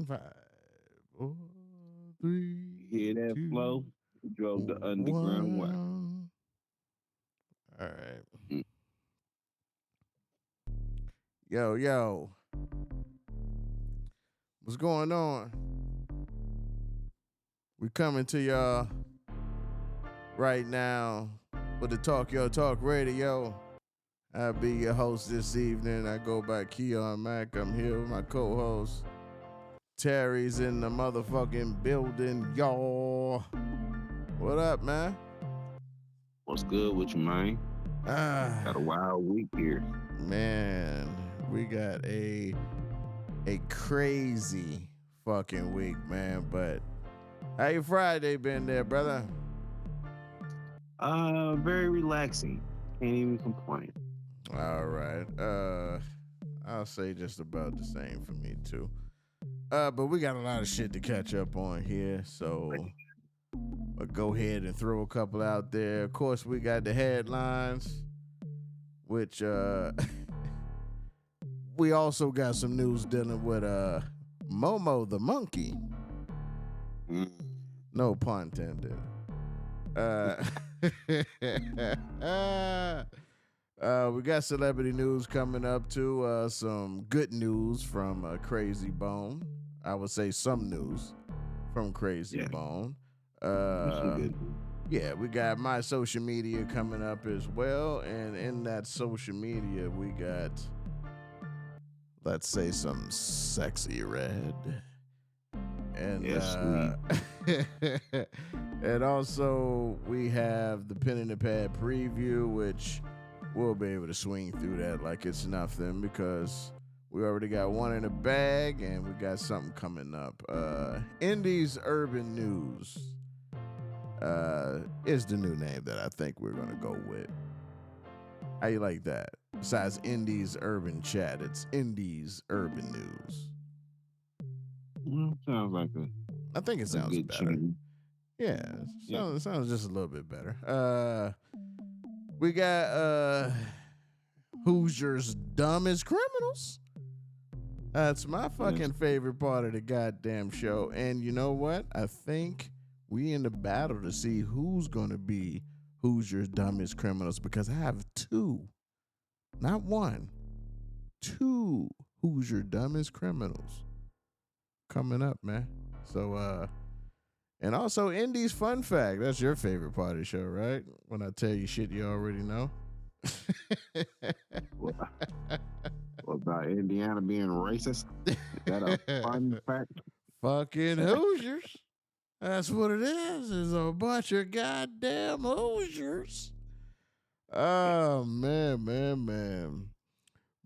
5, 4, 3, Hear that 2, flow? We drove the underground wire. 1. All right. Mm. Yo, yo. What's going on? We coming to y'all right now with the talkYOtalk radio. I'll be your host this evening. I go by Keon Mack. I'm here with my co-host. Terry's in the motherfucking building, y'all. What up, man? What's good with you, man? Got a wild week here. Man, we got a crazy fucking week, man. But how your Friday been there, brother? Very relaxing. Can't even complain. All right. I'll say just about the same for me too. But we got a lot of shit to catch up on here, so I'll go ahead and throw a couple out there. Of course, we got the headlines, which we also got some news dealing with MoMo the monkey. Mm. No pun intended. We got celebrity news coming up too. Some good news from Crazy Bone. I would say some news from Crazy Bone. Good. Yeah, we got my social media coming up as well, and in that social media we got, let's say, some sexy red. And and also we have the pen and the pad preview, which we'll be able to swing through that like it's nothing because we already got one in the bag and we got something coming up. Indies Urban News is the new name that I think we're gonna go with. How you like that? Besides Indies Urban Chat, it's Indies Urban News. Sounds like I think it sounds better. Tune. Yeah, it sounds just a little bit better. We got Hoosiers dumb as criminals. That's my fucking favorite part of the goddamn show. And you know what? I think we in the battle to see who's gonna be Hoosiers dumbest criminals because I have two, not one, two Hoosier dumbest criminals coming up, man. So and also Indy's fun fact. That's your favorite part of the show, right? When I tell you shit you already know. What about Indiana being racist? Is that a fun fact? Fucking Hoosiers. That's what it is. It's a bunch of goddamn Hoosiers. Oh, man.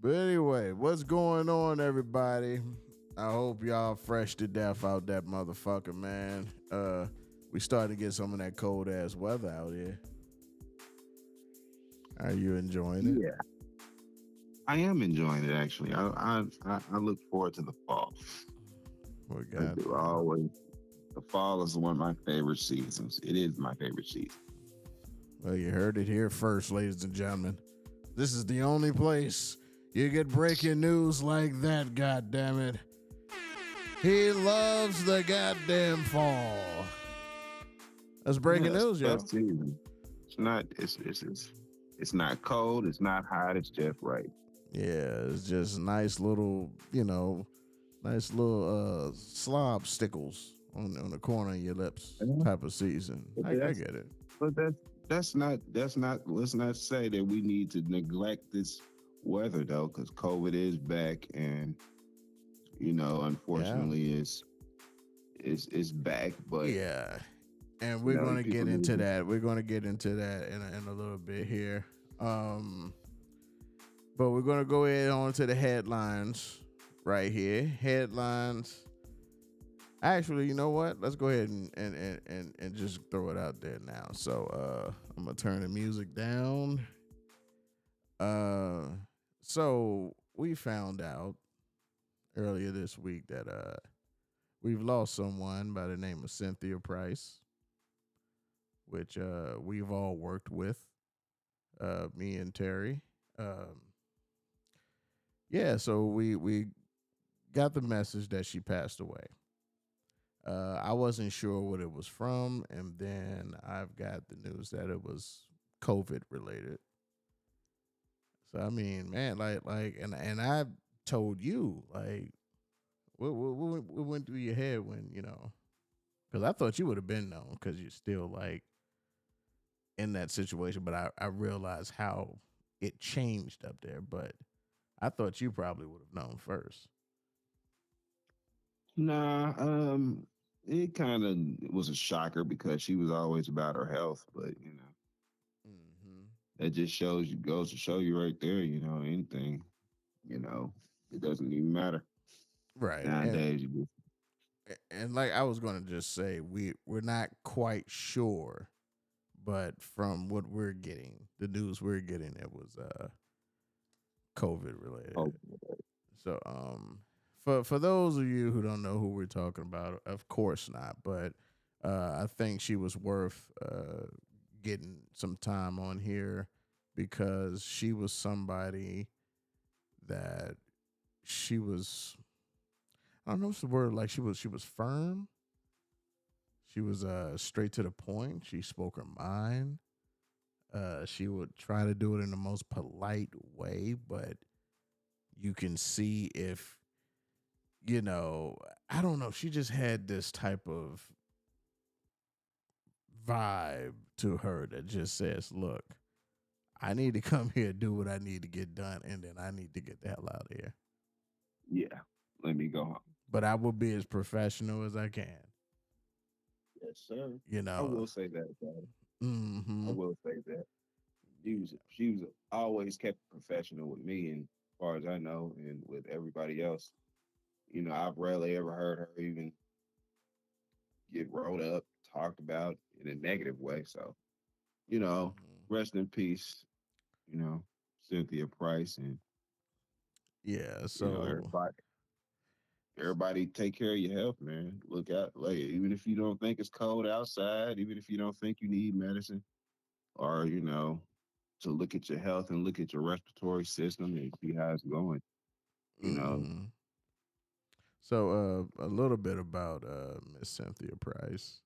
But anyway, what's going on, everybody? I hope y'all fresh to death out that motherfucker, man. We starting to get some of that cold ass weather out here. Are you enjoying it? Yeah, I am enjoying it actually. I look forward to the fall. What God? Always, the fall is one of my favorite seasons. It is my favorite season. Well, you heard it here first, ladies and gentlemen. This is the only place you get breaking news like that. God damn it! He loves the goddamn fall. That's breaking news, yo. Season. It's not. It's not cold. It's not hot. It's just right. Yeah, it's just nice little, slob stickles on the corner of your lips type of season. I get it. But that's not. Let's not say that we need to neglect this weather though, because COVID is back, and unfortunately, it's back. But yeah. And we're going to get into that. We're going to get into that in a little bit here. But we're going to go ahead on to the headlines right here. Headlines. Actually, you know what? Let's go ahead and just throw it out there now. So I'm going to turn the music down. So we found out earlier this week that we've lost someone by the name of Cynthia Price, which we've all worked with, me and Terry. So we got the message that she passed away. I wasn't sure what it was from, and then I've got the news that it was COVID related. So I mean, man, and I told you like, what went through your head when because I thought you would have been known because you're still like in that situation, but I realized how it changed up there. But I thought you probably would have known first. Nah, it kind of was a shocker because she was always about her health, but Hmm. that just goes to show you right there, anything, you know, it doesn't even matter Right, nowadays. You just, and like I was gonna just say, we're not quite sure, but from what we're getting, the news we're getting, it was COVID related. oh, So for those of you who don't know who we're talking about, of course not, but I think she was worth getting some time on here because she was somebody that she was, I don't know what's the word, like she was firm. She was straight to the point. She spoke her mind. She would try to do it in the most polite way, but you can see if you know, I don't know. She just had this type of vibe to her that just says, look, I need to come here, do what I need to get done, and then I need to get the hell out of here. yeah, let me go home. But I will be as professional as I can. Yes, sir. You I know. will say that, though. I Mm-hmm. will say that. She was always kept professional with me, and as far as I know, and with everybody else. I've rarely ever heard her even get wrote up, talked about in a negative way. So, you know, Mm-hmm. rest in peace, you know, Cynthia Price, and Yeah. So. everybody take care of your health, man. Look out, like even if you don't think it's cold outside, even if you don't think you need medicine, or to look at your health and look at your respiratory system and see how it's going. You know, Mm-hmm. So a little bit about Miss Cynthia Price.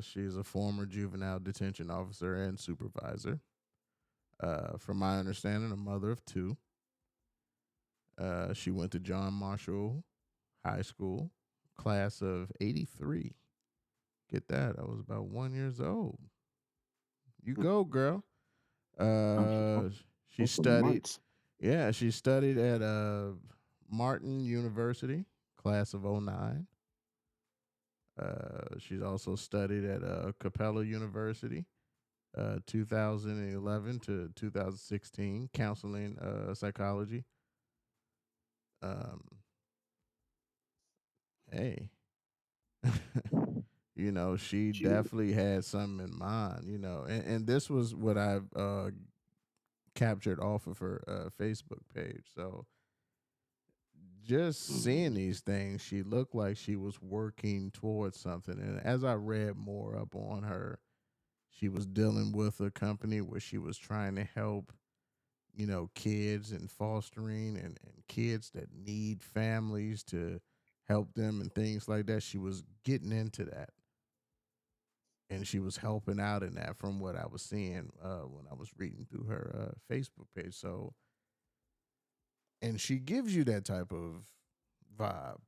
She's a former juvenile detention officer and supervisor. From my understanding, a mother of two. She went to John Marshall High School, class of '83. Get that? I was about 1 years old. You go, girl. I'm Uh, she for studied. months. Yeah, she studied at Martin University, class of '09. She's also studied at Capella University, 2011 to 2016, counseling psychology. Um, hey, she She definitely had something in mind, and this was what I've captured off of her Facebook page. So just seeing mhm. these things, she looked like she was working towards something. And as I read more up on her, she was dealing with a company where she was trying to help, kids and fostering and kids that need families to help them and things like that. She was getting into that and she was helping out in that from what I was seeing when I was reading through her Facebook page. So, and she gives you that type of vibe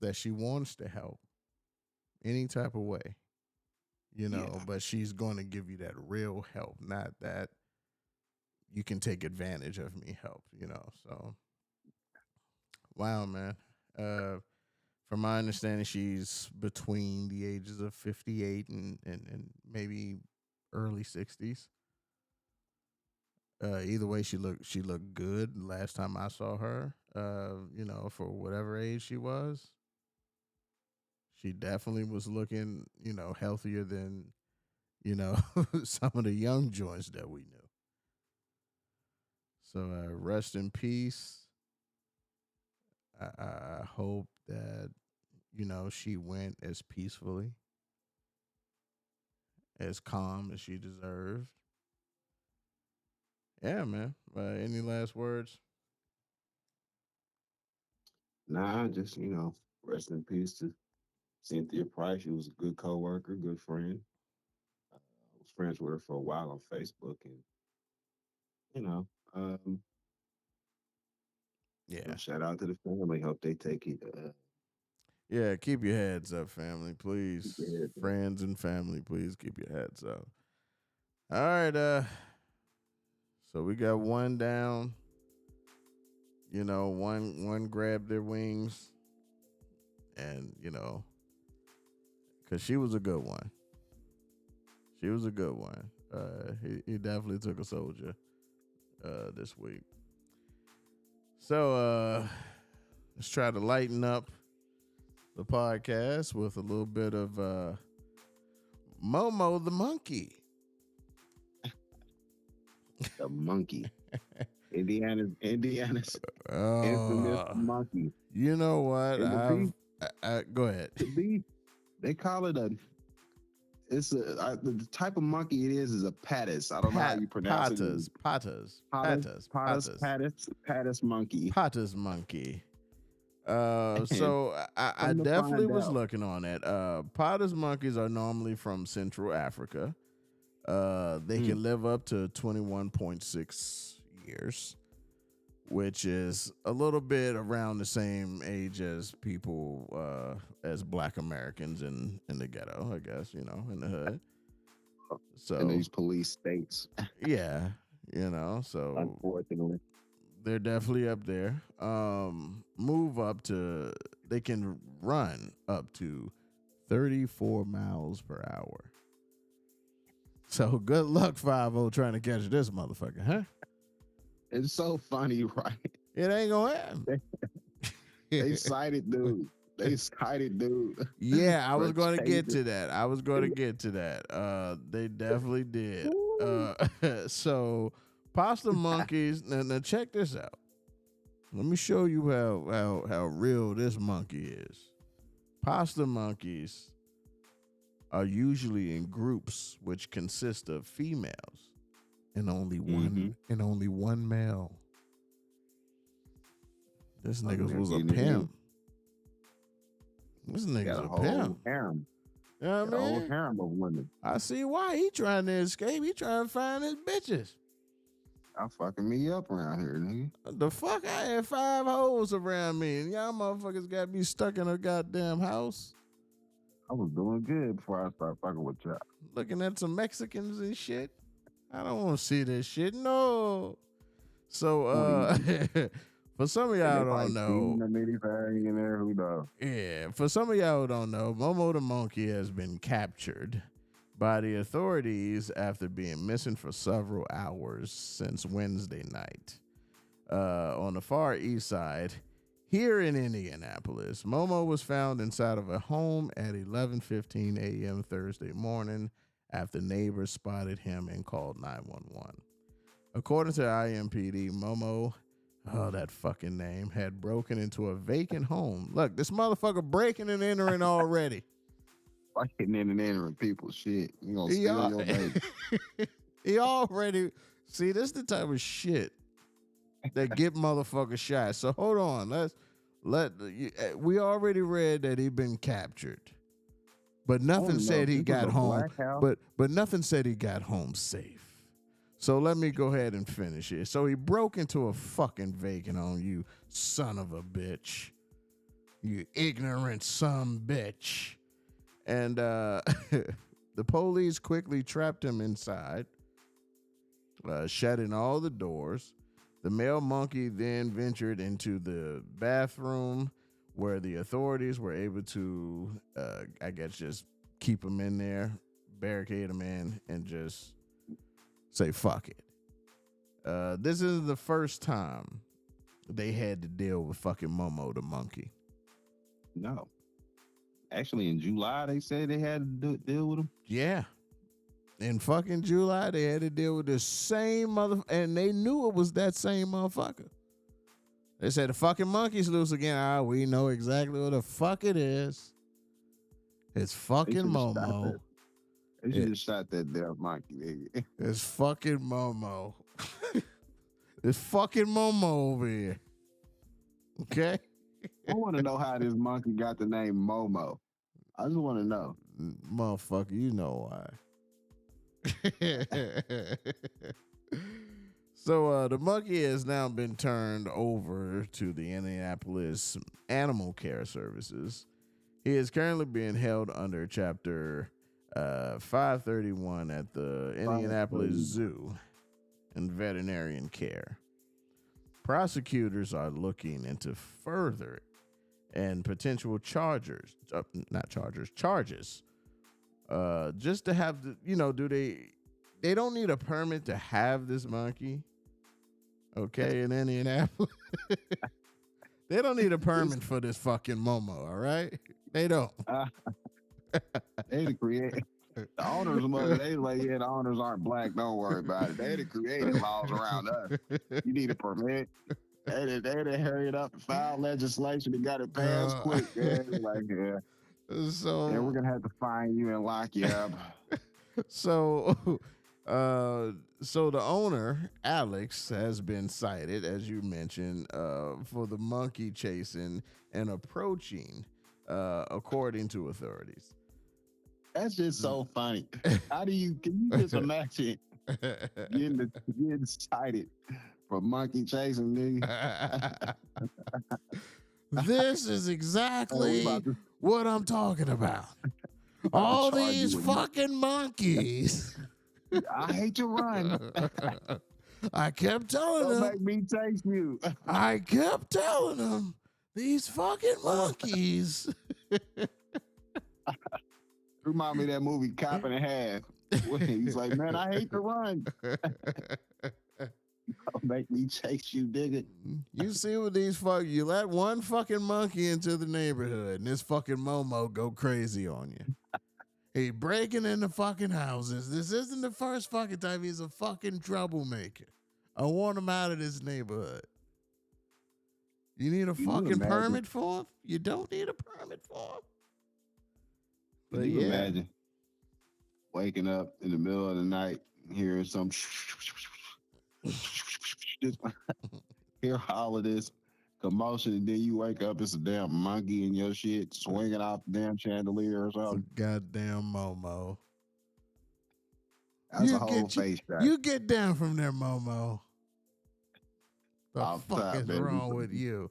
that she wants to help any type of way, Yeah, but she's going to give you that real help, not that you can take advantage of me help, So, wow, man. Uh, from my understanding, she's between the ages of 58 and maybe early 60s. Either way, she looked good last time I saw her. For whatever age she was, she definitely was looking, healthier than some of the young joints that we knew. So rest in peace. I hope that she went as peacefully, as calm as she deserved. Yeah, man. Any last words? Nah, just rest in peace to Cynthia Price. She was a good coworker, good friend. I was friends with her for a while on Facebook, and you know, um, Yeah. shout out to the family. Hope they take it. Yeah, keep your heads up, family, please. Keep their head down. Friends and family, please keep your heads up. All right, so we got one down. One grabbed their wings, and because she was a good one. She was a good one. He definitely took a soldier this week. So let's try to lighten up the podcast with a little bit of Momo the monkey. The monkey, Indiana's infamous Oh, monkey. you know what? And the beef, Go ahead. the beef, they call it a. It's the type of monkey it is a patis. I don't know how you pronounce it. Patis monkey. Patas monkey. So I Come to definitely find was out. looking on it. Patas monkeys are normally from Central Africa. They can live up to 21.6 years, which is a little bit around the same age as people, as Black Americans in the ghetto, I guess, in the hood. So in these police states, yeah, so unfortunately. they're definitely up there. They can run up to 34 miles per hour. So good luck, 5-0, trying to catch this motherfucker, huh? It's so funny, right? It ain't gonna happen. They cited dude. Yeah, I was for going to get chasing- to that. They definitely did. So pasta monkeys. Now check this out. Let me show you how real this monkey is. Pasta monkeys are usually in groups which consist of females and only one male. This nigga was a pimp. This nigga's a pimp. Harem. You know what I A whole mean? harem of women. I see why he trying to escape. He trying to find his bitches. Y'all fucking me up around here, nigga. The fuck, I had 5 hoes around me, and y'all motherfuckers got me stuck in a goddamn house, I was doing good before I started fucking with y'all. looking at some Mexicans and shit. I don't want to see this shit. No. So, for some of y'all don't know, Who knows? yeah, for some of y'all who don't know, Momo the monkey has been captured by the authorities after being missing for several hours since Wednesday night. On the far east side, here in Indianapolis, Momo was found inside of a home at 11:15 a.m. Thursday morning after neighbors spotted him and called 911. According to IMPD, Momo, that fucking name, had broken into a vacant home. Look, this motherfucker breaking and entering already. Fucking in and entering people's shit. You gonna steal your baby. He already, see, this the type of shit that get motherfuckers shot. So hold on, we already read that he been captured, but nothing said he got home. But nothing said he got home safe. So let me go ahead and finish it. So he broke into a fucking vacant home, you son of a bitch, you ignorant son bitch, and the police quickly trapped him inside, shutting all the doors. The male monkey then ventured into the bathroom where the authorities were able to, I guess, just keep him in there, barricade him in, and just say, fuck it. This is the first time they had to deal with fucking Momo the monkey. No. Actually, in July, they said they had to deal with him. Yeah. In fucking July, they had to deal with the same and they knew it was that same motherfucker. They said the fucking monkey's loose again. We know exactly what the fuck it is. It's fucking Momo. They should have shot that damn monkey. It's fucking Momo. It's fucking Momo over here. Okay? I want to know how this monkey got the name Momo. I just want to know. Motherfucker, you know why. So the monkey has now been turned over to the Indianapolis Animal Care Services. He is currently being held under Chapter 531 at the Indianapolis Zoo and veterinarian care. Prosecutors are looking into further and potential charges. Just to have the, they don't need a permit to have this monkey. Okay, in Indianapolis. They don't need a permit for this fucking Momo, all right? They don't. They the create the owners mother. They like, yeah, the owners aren't black. Don't worry about it. They the created laws around us. You need a permit. They hurried up and filed legislation and got it passed quick. Yeah, like yeah. So we're gonna have to fine you and lock you up. So the owner, Alex, has been cited, as you mentioned, for the monkey chasing and approaching, according to authorities. That's just so funny. Can you just imagine getting cited for monkey chasing me? This is exactly what I'm talking about. All these fucking monkeys. I hate to run. I kept telling them. Don't make me chase you. I kept telling them, these fucking monkeys. Remind me of that movie Cop and a Half. He's like, man, I hate to run. Don't make me chase you, digga. You see what these you let one fucking monkey into the neighborhood and this fucking Momo go crazy on you. He breaking into fucking houses. This isn't the first fucking time he's a fucking troublemaker. I want him out of this neighborhood. You need a fucking permit for him? You don't need a permit for him. But Can you imagine waking up in the middle of the night, hearing some hear all of this commotion, and then you wake up, it's a damn monkey in your shit swinging off the damn chandelier or something. Goddamn Momo. That's a whole face shot. You get down from there, Momo. The fuck is wrong with you?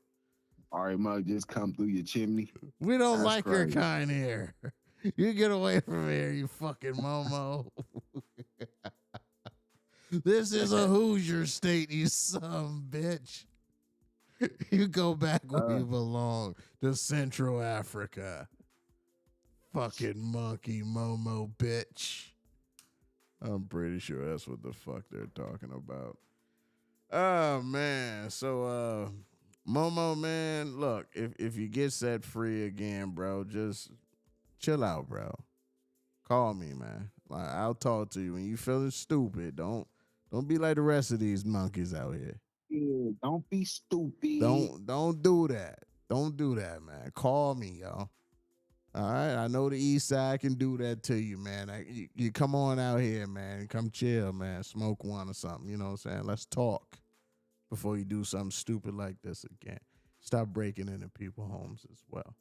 Ari Mug just come through your chimney. We don't like your kind here. You get away from here, you fucking Momo. This is a Hoosier state, you son bitch. You go back where you belong, to Central Africa. Fucking monkey Momo bitch. I'm pretty sure that's what the fuck they're talking about. Oh, man. So, Momo, man, look, if you get set free again, bro, just chill out, bro. Call me, man. Like, I'll talk to you. When you feeling stupid, don't be like the rest of these monkeys out here. Yeah, don't be stupid. Don't do that. Don't do that, man. Call me, y'all. All right, I know the East Side can do that to you, man. You come on out here, man. Come chill, man. Smoke one or something. You know what I'm saying? Let's talk before you do something stupid like this again. Stop breaking into people's homes as well.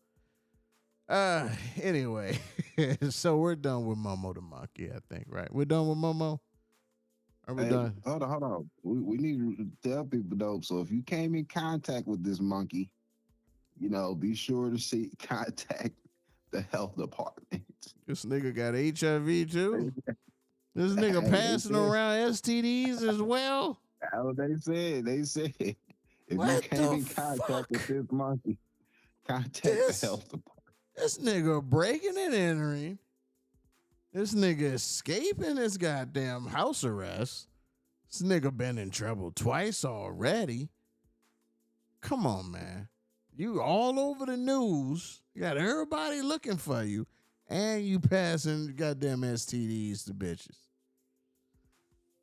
Anyway, so we're done with Momo the monkey, I think, right? We're done with Momo? Are we done? Hold on. We need to tell people, though, so if you came in contact with this monkey, be sure to contact the health department. This nigga got HIV too? This nigga passing around STDs as well? That's what they said. They said if you came in contact with this monkey, contact the health department. This nigga breaking and entering. This nigga escaping his goddamn house arrest. This nigga been in trouble twice already. Come on, man. You all over the news. You got everybody looking for you. And you passing goddamn STDs to bitches.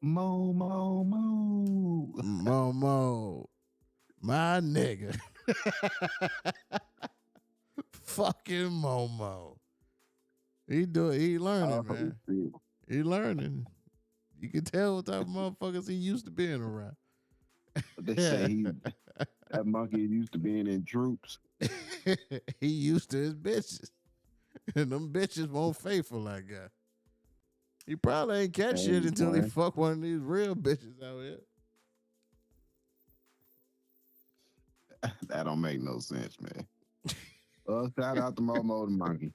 Momo. Momo. My nigga. Fucking Momo. He learning, man. He learning. You can tell what type of motherfuckers he used to being around. They say That monkey is used to being in troops. He used to his bitches. And them bitches won't faithful, I guess. He probably ain't catch Hey, shit until he boy. fuck one of these real bitches out That don't make no sense, man. Shout out to MoMo the monkey.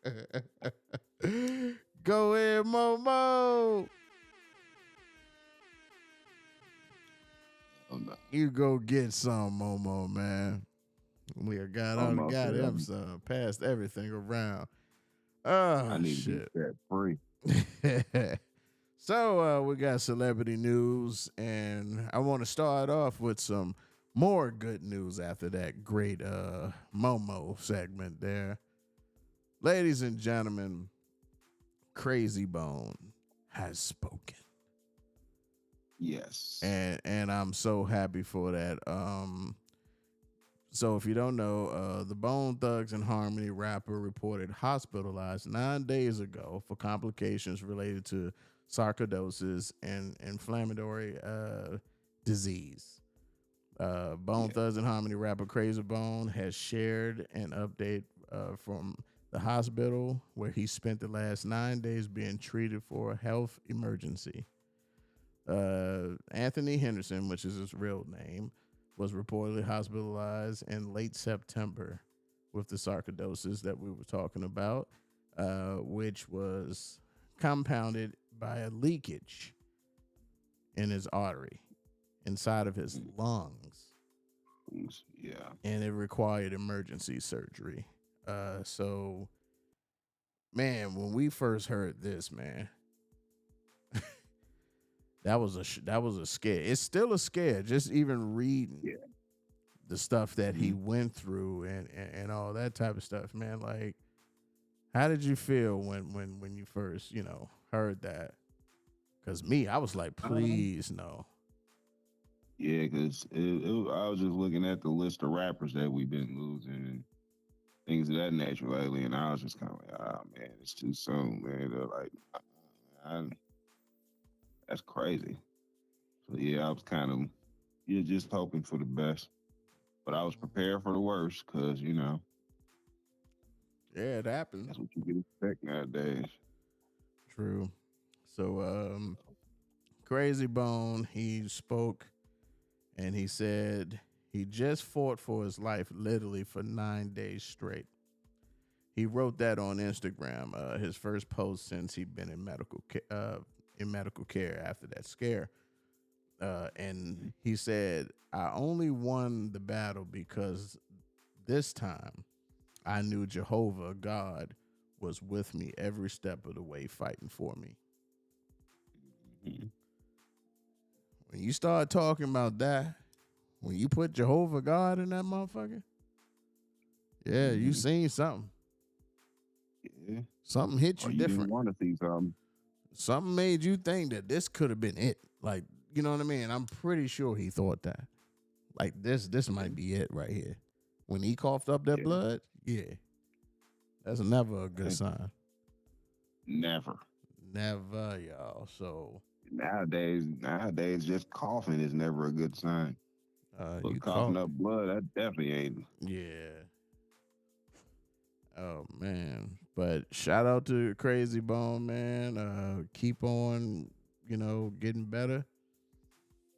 here. Go ahead, Momo. Oh no. You go get some, Momo, man. We got out and MoMo got said him some. Passed everything around. Oh, I need to shit. be set free. So we got celebrity news, and I want to start off with some more good news after that great Momo segment there. Ladies and gentlemen, Crazy Bone has spoken. Yes. And I'm so happy for that. So if you don't know, the Bone Thugs and Harmony rapper reported hospitalized 9 days ago for complications related to sarcoidosis and inflammatory disease. Bone Thugs and Harmony rapper Crazy Bone has shared an update from the hospital where he spent the last 9 days being treated for a health emergency. Anthony Henderson, which is his real name, was reportedly hospitalized in late September with the sarcoidosis that we were talking about, which was compounded by a leakage in his artery inside of his lungs. Yeah. And it required emergency surgery. So, man, when we first heard this, man, that was a scare. It's still a scare. Just even reading the stuff that he went through and all that type of stuff, man. Like, how did you feel when you first, heard that? Because me, I was like, please no. Yeah, because I was just looking at the list of rappers that we've been losing and things of that nature lately, and I was just kind of like, oh man, it's too soon, man. They're like, that's crazy. So yeah, I was kind of just hoping for the best, but I was prepared for the worst because yeah, it happened. that's what you can expect nowadays. True. So, Crazy Bone, he spoke and he said he just fought for his life literally for 9 days straight. He wrote that on Instagram, his first post since he'd been in medical care after that scare. And he said, I only won the battle because this time I knew Jehovah, God, was with me every step of the way fighting for me. Mm-hmm. When you start talking about that, when you put Jehovah God in that motherfucker, yeah, you seen something. Yeah. Something hit Or you you different. didn't want to see something. Something made you think that this could have been it. Like, you know what I mean? I'm pretty sure he thought that. Like, this might be it right here. When he coughed up that blood, that's never a good sign. Never. Never, y'all. So nowadays, just coughing is never a good sign. But you coughing up blood, that definitely ain't. Yeah. Oh man. But shout out to Crazy Bone, man. Keep on, getting better.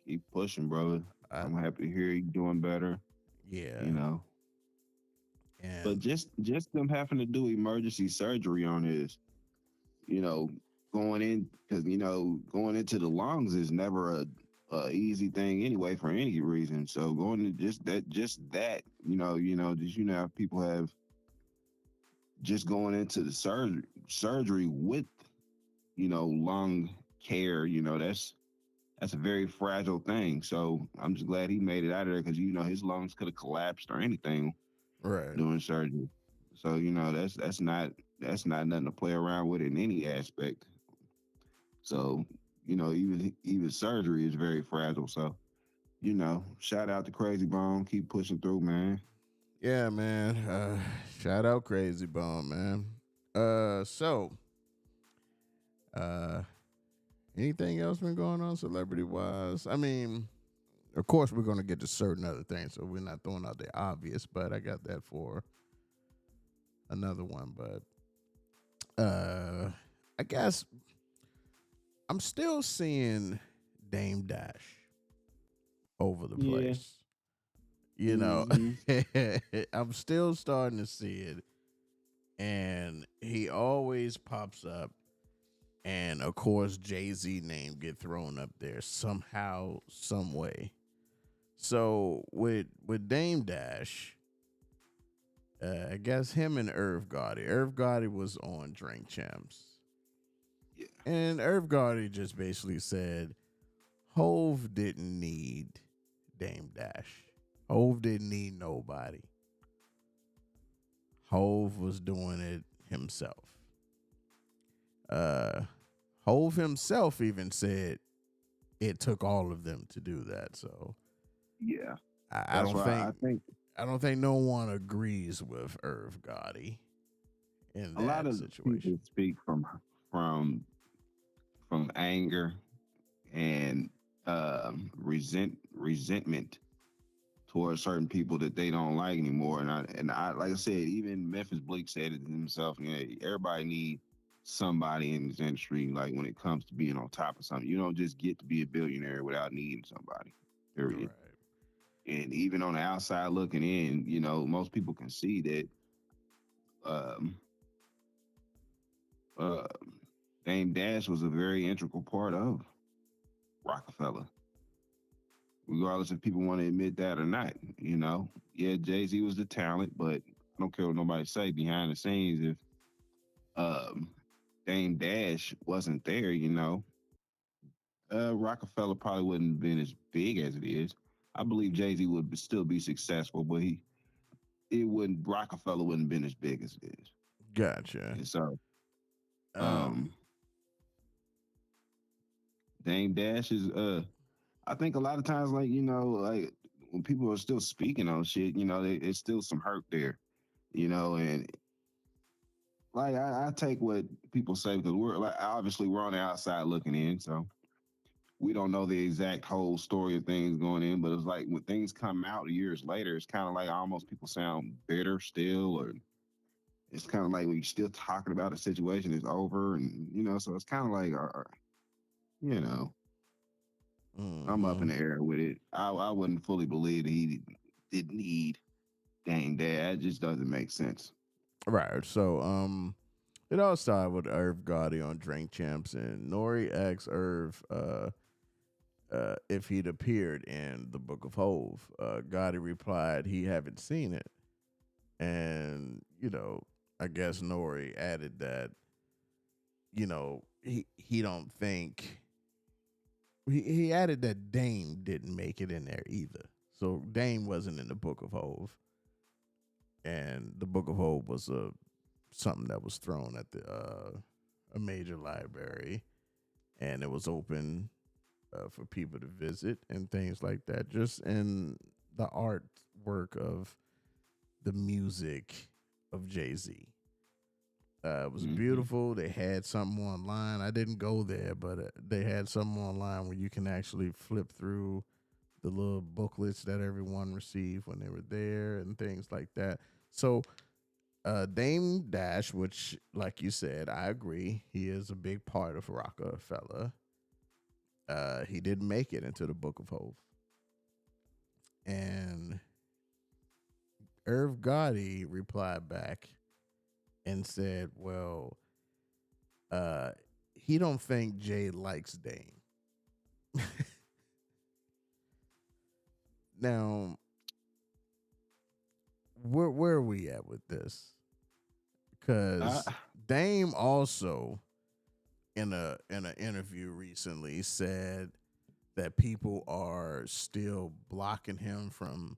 Keep pushing, brother. I'm happy to hear you doing better. Yeah. And but just them having to do emergency surgery on his, going in because going into the lungs is never a easy thing anyway for any reason. So going to just that, people have just going into the surgery with, lung care, that's a very fragile thing. So I'm just glad he made it out of there because, his lungs could have collapsed or anything during surgery. So, that's not nothing to play around with in any aspect. So, even surgery is very fragile. So, shout out to Crazy Bone. Keep pushing through, man. Yeah, man. Shout out Crazy Bone, man. So, anything else been going on celebrity wise? I mean, Of course, we're gonna get to certain other things, so we're not throwing out the obvious. But I got that for another one. But I guess I'm still seeing Dame Dash over the Yeah. place. You know, Mm-hmm. I'm still starting to see it, and he always pops up, and of course Jay-Z name get thrown up there somehow, some way. So with Dame Dash, I guess him and Irv Gotti. Irv Gotti was on Drink Champs, Yeah. and Irv Gotti just basically said Hove didn't need Dame Dash. Hove didn't need nobody. Hove was doing it himself. Uh, Hove himself even said it took all of them to do that. So Yeah. I That's don't why think I think I don't think no one agrees with Irv Gotti in a lot that of people situation. speak from from anger and resentment towards certain people that they don't like anymore. And I like I said, even Memphis Bleak said it himself. You know, everybody need somebody in this industry. Like when it comes to being on top of something, you don't just get to be a billionaire without needing somebody. Period. Right. And even on the outside looking in, you know, most people can see that um, uh, Dame Dash was a very integral part of Rockefeller, regardless if people want to admit that or not. You know, yeah, Jay-Z was the talent, but I don't care what nobody say behind the scenes. If um, Dame Dash wasn't there, you know, Rockefeller probably wouldn't have been as big as it is. I believe Jay-Z would still be successful, but it wouldn't Rockefeller wouldn't have been as big as it is. Gotcha. And so Um, um Dame Dash is I think a lot of times like, you know, like when people are still speaking on shit, you know, it's still some hurt there, you know, and like I take what people say because we're like obviously we're on the outside looking in, so we don't know the exact whole story of things going in, but it's like when things come out years later, it's kind of like almost people sound bitter still, or it's kind of like we still talking about a situation is over, and you know, so it's kind of like, you know, I'm up in mhm. the air with it. I wouldn't fully believe that he didn't need Dame Dad. It just doesn't make sense. Right. So it all started with Irv Gotti on Drink Champs, and Nori asked Irv if he'd appeared in the Book of Hove. Gotti replied he haven't seen it, and I guess Nori added that he don't think he added that Dame didn't make it in there either. So Dame wasn't in the Book of Hove, and the Book of Hove was something that was thrown at a major library, and it was open for people to visit and things like that. Just in the artwork of the music of Jay-Z. It was Mm-hmm. beautiful. They had something online. I didn't go there, but they had something online where you can actually flip through the little booklets that everyone received when they were there and things like that. So, Dame Dash, which, like you said, I agree, he is a big part of Rockefeller. He didn't make it into the Book of Hove. And Irv Gotti replied back and said, well, uh, he don't think Jay likes Dame. Now, where are we at with this? Uh, Because Dame also in an interview recently said that people are still blocking him from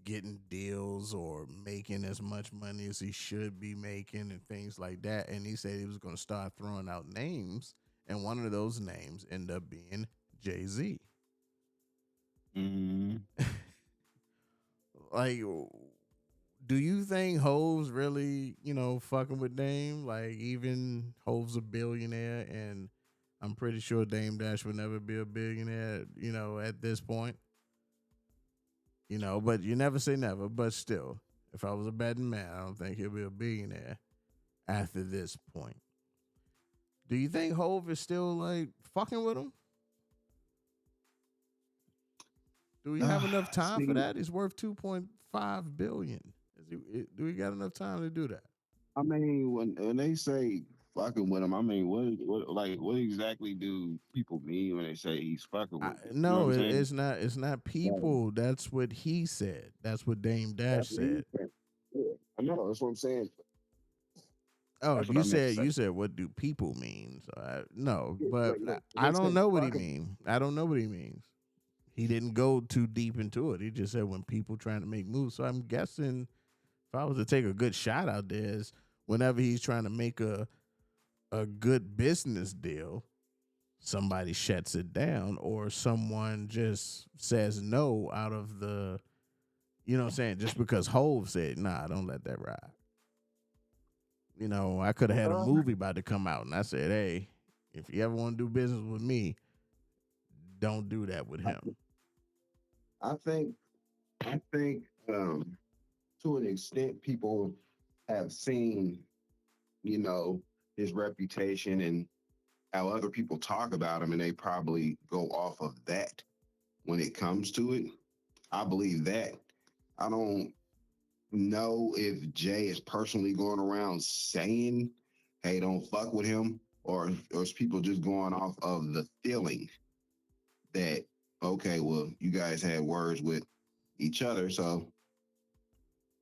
getting deals or making as much money as he should be making and things like that. And he said he was going to start throwing out names, and one of those names ended up being Jay-Z. mm, Like, do you think Hove's really, fucking with Dame? Like, even Hove's a billionaire, and I'm pretty sure Dame Dash would never be a billionaire, at this point. But you never say never. But still, if I was a betting man, I don't think he'll be a billionaire after this point. Do you think Hove is still like fucking with him? Do we have enough time for See, that? He's worth 2.5 billion. Do we got enough time to do that? I mean, when they say fucking with him, I mean, what exactly do people mean when they say he's fucking with him? You know what No, I'm saying? it's not. It's not Um, people. That's what he said. That's what Dame Dash that's what he said. said. Yeah, I know. That's what I'm saying. Oh, That's what I meant to say. you said what do people mean? So no, Yeah, but look, when I they say don't know what he fucking, mean. I don't know what he means. He didn't go too deep into it. He just said when people trying to make moves. So I'm guessing if I was to take a good shot out there, is whenever he's trying to make a good business deal, somebody shuts it down or someone just says no out of the, what I'm saying, just because Hove said, nah, don't let that ride. I could have had a uh, movie about to come out and I said, hey, if you ever want to do business with me, don't do that with him. I think, I think, to an extent, people have seen, you know, his reputation and how other people talk about him, and they probably go off of that when it comes to it. I believe that. I don't know if Jay is personally going around saying, "Hey, don't fuck with him," or is people just going off of the feeling that, okay, well, you guys had words with each other, so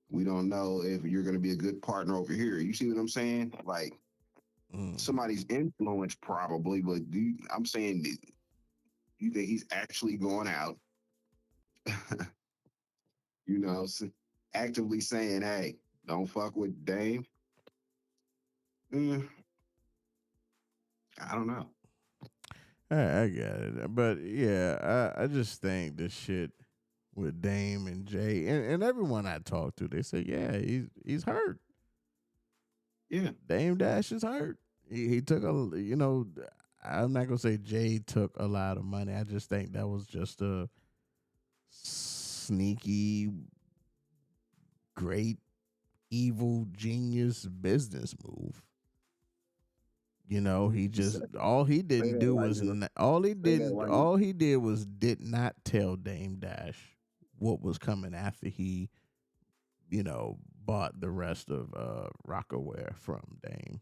we don't know if you're going to be a good partner over here. You see what I'm saying? Like Mm. somebody's influence, probably, but I'm saying, do you think he's actually going out, you know, actively saying, "Hey, don't fuck with Dame"? Mm, I don't know. I get it. But yeah, I just think this shit with Dame and Jay and everyone I talk to, they say, yeah, he's hurt. Yeah, Dame Dash is hurt. He took I'm not gonna say Jay took a lot of money. I just think that was just a sneaky, great, evil, genius business move. He say, just all he say didn't that do like was you say that like all he did was did not tell Dame Dash what was coming after he bought the rest of Rockaware from Dame.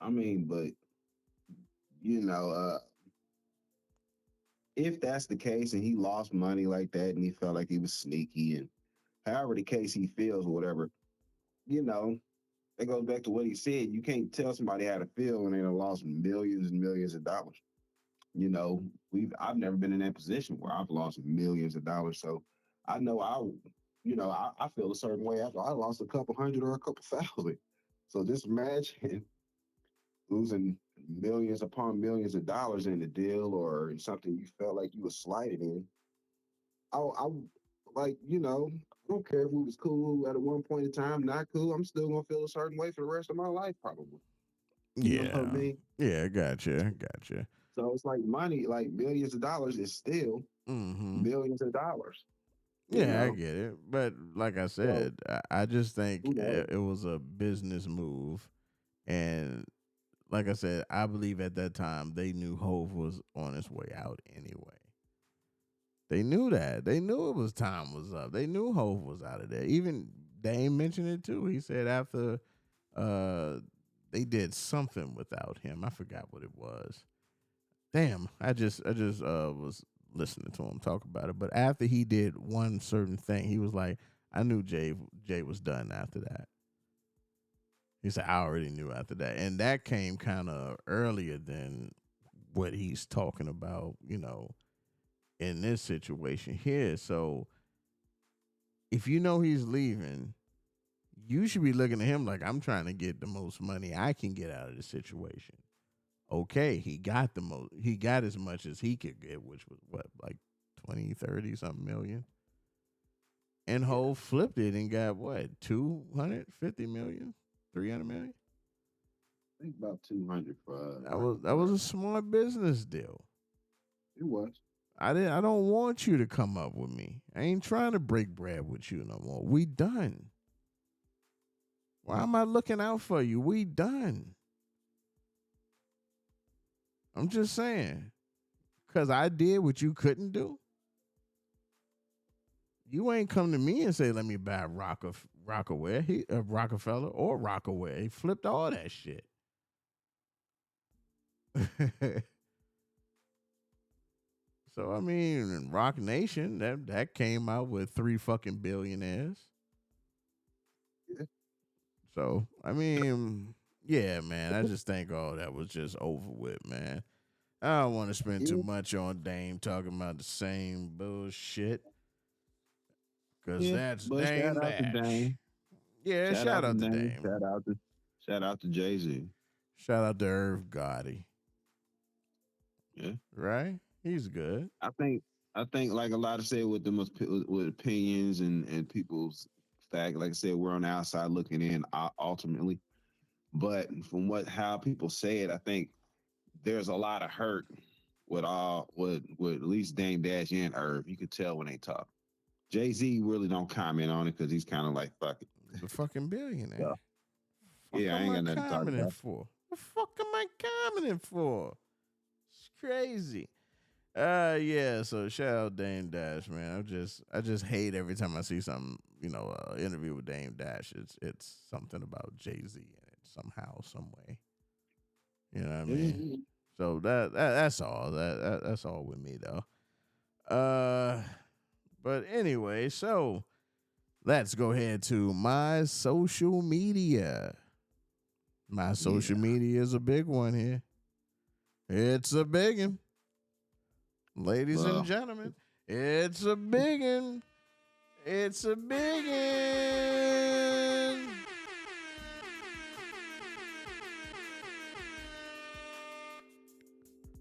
I mean, but you know, if that's the case and he lost money like that and he felt like he was sneaky and however the case he feels or whatever, you know, that goes back to what he said. You can't tell somebody how to feel when they done lost millions and millions of dollars. You know, I've never been in that position where I've lost millions of dollars. So I know I feel a certain way after I lost a couple hundred or a couple thousand. So just imagine losing millions upon millions of dollars in the deal or in something you felt like you were slighted in. I like, I don't care if we was cool at one point in time, not cool. I'm still gonna feel a certain way for the rest of my life, probably. You know what I Yeah. mean? Yeah, gotcha. So it's like money, like millions of dollars is still Mm-hmm. millions of dollars, you Yeah, I know? get it. But like I So said, I just think who knows? it was a business move. And like I said, I believe at that time they knew Hove was on his way out anyway. They knew that. They knew it was time was up. They knew Hove was out of there. Even Dame mentioned it too. He said after uh they did something without him. I forgot what it was. Damn, I just was listening to him talk about it. But after he did one certain thing, he was like, I knew Jay was done after that. He said, I already knew after that. And that came kind of earlier than what he's talking about, in this situation here. So if you know he's leaving, you should be looking at him like, I'm trying to get the most money I can get out of the situation. Okay, he got as much as he could get, which was what, like 20, 30 something million. And Yeah, Hove flipped it and got what, 250 million, 300 million. I think about 200 for That was Rocket that was Wire. a smart business deal. It was. I don't want you to come up with me. I ain't trying to break bread with you no more. We done. Why am I looking out for you? We done. I'm just saying. Because I did what you couldn't do. You ain't come to me and say, let me buy Rockefeller or Rockaway. He flipped all that shit. So, I mean, Rock Nation, that came out with 3 fucking billionaires. Yeah. So, I mean, yeah, man, I just think all that was just over with, man. I don't want to spend too Yeah. much on Dame talking about the same bullshit. Because Yeah. that's But shout Dame out to Dash. Dame. Yeah, Shout shout out to out to Dame. Dame. Shout out to Jay-Z. Shout out to Irv Gotti. Yeah. Right? He's good. I think like a lot of say with them with opinions and people's fact, like I said, we're on the outside looking in ultimately. But from how people say it, I think there's a lot of hurt with at least Dame Dash and Irv. You could tell when they talk. Jay-Z really don't comment on it because he's kind of like fuck it. The fucking billionaire. So, Fuck yeah, I am ain't I got nothing to talk commenting about. for? The fuck am I commenting for? It's crazy. Yeah, so shout out Dame Dash, man. I just hate every time I see something, interview with Dame Dash. It's something about Jay-Z in it somehow, some way. You know what I mean? Mhm. So that's all. That's all with me though. But anyway, so let's go ahead to my social media. My social Yeah. media is a big one here. It's a big one. Ladies and Well, gentlemen, it's a big one. It's a big one.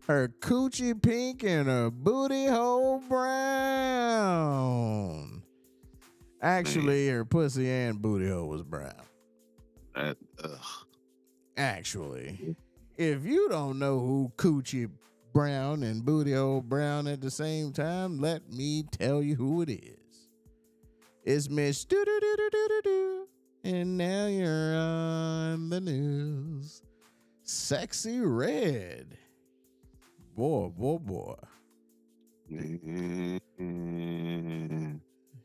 Her coochie pink and her booty hole brown. man, Actually, her pussy and booty hole was brown. that Actually, if you don't know who Coochie Brown and Booty Hole Brown at the same time, let me tell you who it is. It's Miss Doo Doo Doo Doo Doo Doo Doo, and now you're on the news. Sexy Red, boy. man.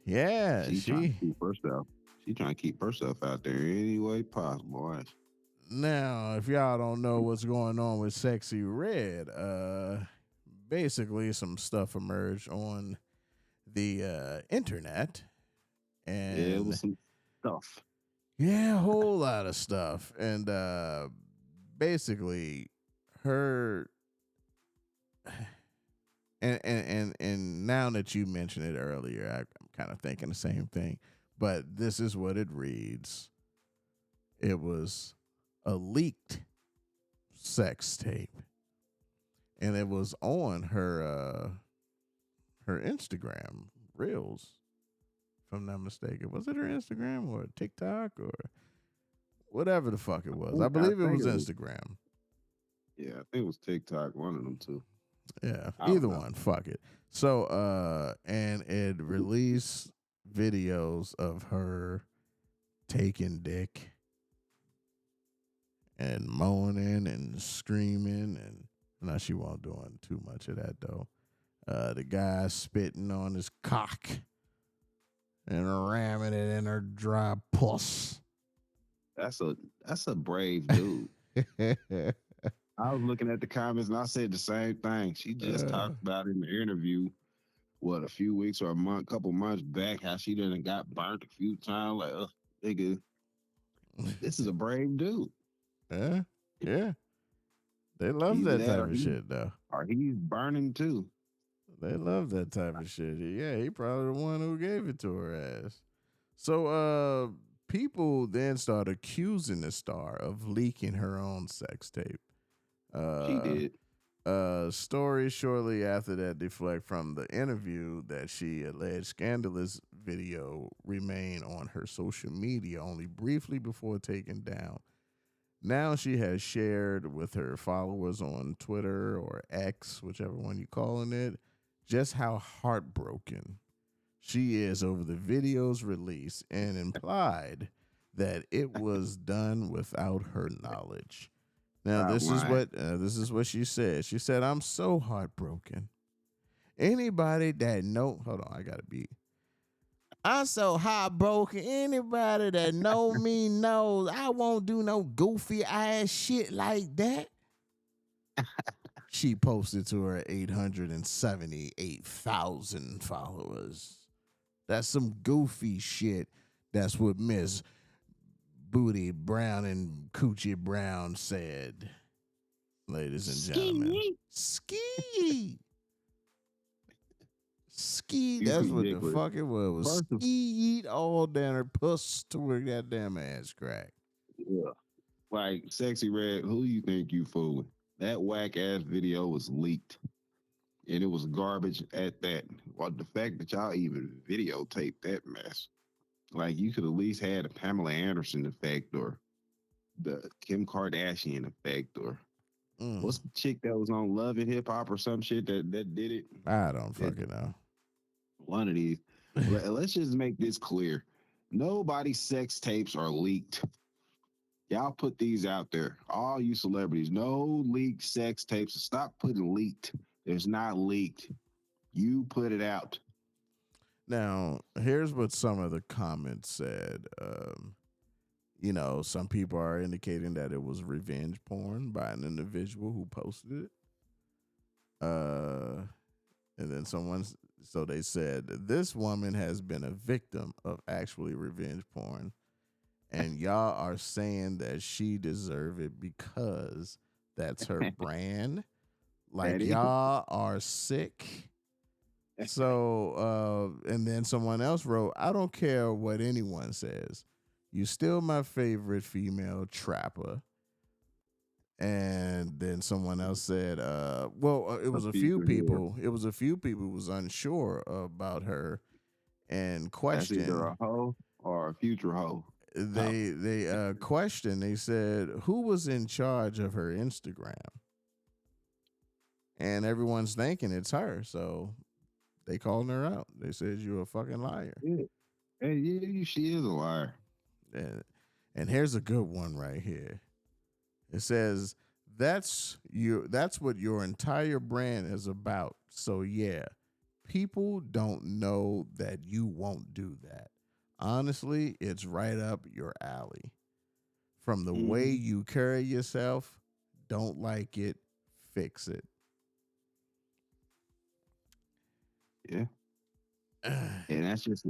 Yeah, She trying to keep herself. She trying to keep herself out there any way possible. Right? Now, if y'all don't know what's going on with Sexy Red, basically some stuff emerged on the internet, Yeah, it was and some stuff. yeah, a whole lot of stuff, and basically her. And now that you mentioned it earlier, I'm kind of thinking the same thing, but this is what it reads. It was a leaked sex tape, and it was on her Instagram reels. If I'm not mistaken, was it her Instagram or TikTok or whatever the fuck it was? I I believe it think was it was. Instagram. Yeah, I think it was TikTok. One of them two. Yeah, I don't either know. one. Fuck it. So, and it released videos of her taking dick and moaning and screaming, and no, she won't doing too much of that though. The guy spitting on his cock and ramming it in her dry puss. That's a brave dude. I was looking at the comments and I said the same thing. She just Uh, talked about in the interview, what, a few weeks or couple months back, how she done got burnt a few times. Like, nigga, this is a brave dude. yeah, yeah. They love Either that that type of shit though. or he's burning too. They love that type of shit. Yeah, he probably the one who gave it to her ass. So people then start accusing the star of leaking her own sex tape. She Uh did. stories shortly after that deflect from the interview that she alleged scandalous video remained on her social media only briefly before taken down. Now she has shared with her followers on Twitter or X, whichever one you calling it. just how heartbroken she is over the video's release and implied that it was done without her knowledge. Now, Stop lying. this is what she said. She said, "I'm so heartbroken. Anybody that know, hold on, I gotta be. I'm so heartbroken. Anybody that know me knows I won't do no goofy ass shit like that." She posted to her 878,000 followers. That's some goofy shit. That's what Miss Booty Brown and Coochie Brown said, ladies and gentlemen. Ski. Ski. You That's what the ridiculous. fuck it was. It was First of- ski eat all down her puss to her goddamn ass crack. Yeah. Like Sexy Red, who you think you fooling? That whack ass video was leaked. And it was garbage at that. Well, the fact that y'all even videotaped that mess. Like you could at least had a Pamela Anderson effect or the Kim Kardashian effect or what's the chick that was on Love and Hip Hop or some shit that did it? I don't fucking know. One of these. Let's just make this clear. Nobody's sex tapes are leaked. Y'all put these out there. All you celebrities, no leaked sex tapes. Stop putting leaked. It's not leaked. You put it out. Now, here's what some of the comments said. Some people are indicating that it was revenge porn by an individual who posted it. And then so they said, this woman has been a victim of actually revenge porn. And y'all are saying that she deserve it because that's her brand. Like, y'all are sick. So, and then someone else wrote, "I don't care what anyone says. You still my favorite female trapper." And then someone else said, it was a few people. It was a few people who was unsure about her and questioned. That's either a hoe or a future hoe. They questioned. They said, who was in charge of her Instagram? And everyone's thinking it's her. So they called her out. They said, you're a fucking liar. Yeah. Hey, yeah, she is a liar. And here's a good one right here. It says, that's what your entire brand is about. So yeah, people don't know that you won't do that. Honestly, it's right up your alley. From the way you carry yourself, don't like it, fix it. Yeah. And that's just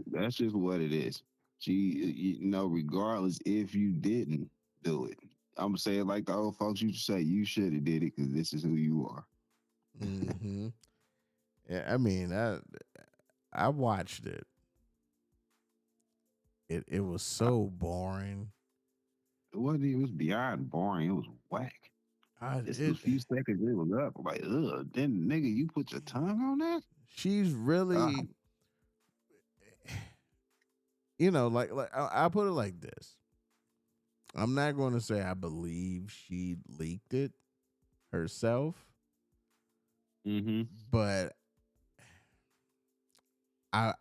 what it is. She, regardless if you didn't do it, I'm gonna say it like the old folks used to say, you should have did it because this is who you are. Mm-hmm. Yeah, I mean, I watched it. It was so boring. It was beyond boring. It was whack. Just a few seconds it was up. Like, then nigga, you put your tongue on that? She's really, like I'll put it like this. I'm not going to say I believe she leaked it herself, but I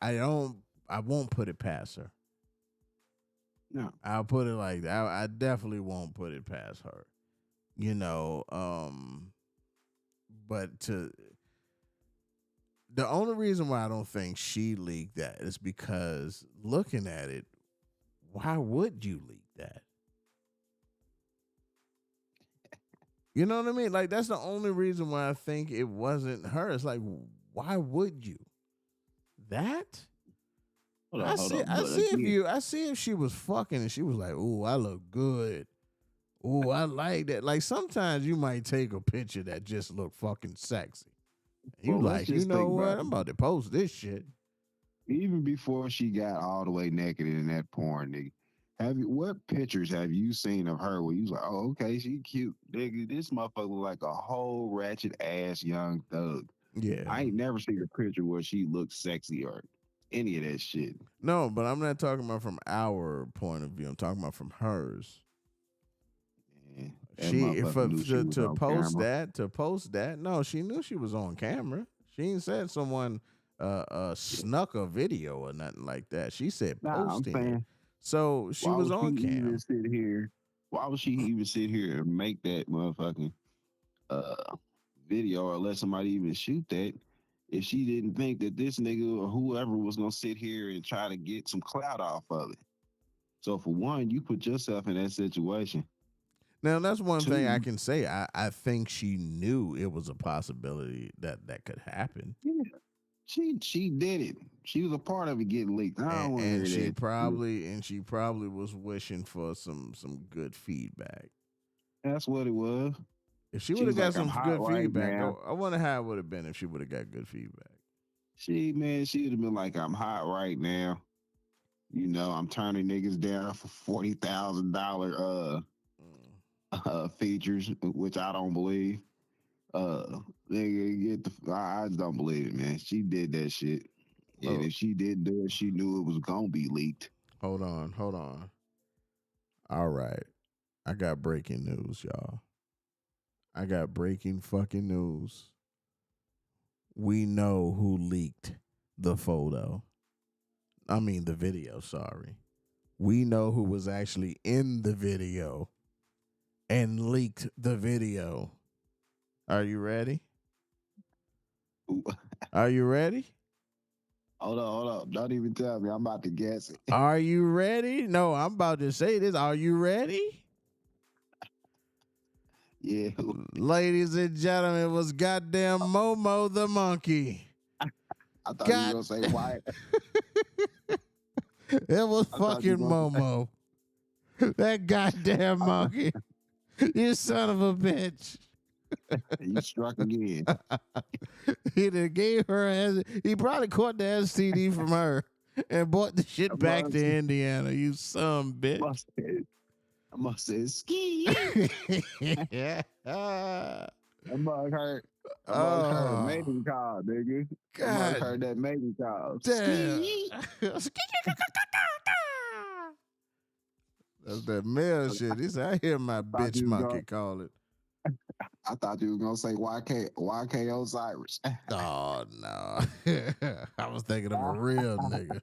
won't put it past her. No, I'll put it like that. I definitely won't put it past her. But the only reason why I don't think she leaked that is because looking at it, why would you leak that? You know what I mean? Like, that's the only reason why I think it wasn't her. It's like, why would you? That? I see if she was fucking and she was like, "Ooh, I look good. Ooh, I like that." Like, sometimes you might take a picture that just look fucking sexy. You you know what? I'm about to post this shit. Even before she got all the way naked in that porn, nigga. What pictures have you seen of her where you was like, oh, okay, she cute. Nigga, this motherfucker look like a whole ratchet ass young thug. Yeah. I ain't never seen a picture where she looked sexy or any of that shit. No, but I'm not talking about from our point of view. I'm talking about from hers. Yeah, To post that. No, she knew she was on camera. She ain't said someone snuck a video or nothing like that. She said Nah, I'm posting it. saying, So she why was would she on even cam. sit here? Why would she even sit here and make that motherfucking uh video or let somebody even shoot that if she didn't think that this nigga or whoever was gonna sit here and try to get some clout off of it? So for one, you put yourself in that situation. Now that's one thing I Two, can say. I think she knew it was a possibility that that could happen. yeah, she did it. She was a part of it getting leaked. I don't want to And hear that. she probably was wishing for some good feedback. That's what it was. If she She would have was got like, I'm some hot good right feedback, now. I wonder how it would have been if she would have got good feedback. She would have been like, I'm hot right now. You know, I'm turning niggas down for $40,000 Mm. features, which I don't believe. Nigga, I just don't believe it, man. She did that shit. And Oh, if she didn't do it, she knew it was gonna be leaked. hold on. All right, I got breaking news, y'all. I got breaking fucking news. We know who leaked the photo. I mean the video. Sorry, we know who was actually in the video and leaked the video. Are you ready? Ooh, Are you ready? hold up. Don't even tell me. I'm about to guess it. Are you ready? No, I'm about to say this. Are you ready? Yeah. Ladies and gentlemen, it was goddamn Momo the monkey. I thought you were God, gonna say why. it was I thought you fucking were gonna say Momo. That goddamn monkey. You son of a bitch. you struck again. He done gave her, he probably caught the STD from her and brought the I shit back to must, Indiana. You son of a bitch. I must say ski. Yeah. That mug hurt. That mug heard a Oh, mating call, nigga. That mug God heard that mating call. damn. Ski. That's that male shit. He said, I hear my I thought bitch you was monkey gonna. call it. I thought you was gonna say YK Osiris. Oh, no. I was thinking of a real nigga.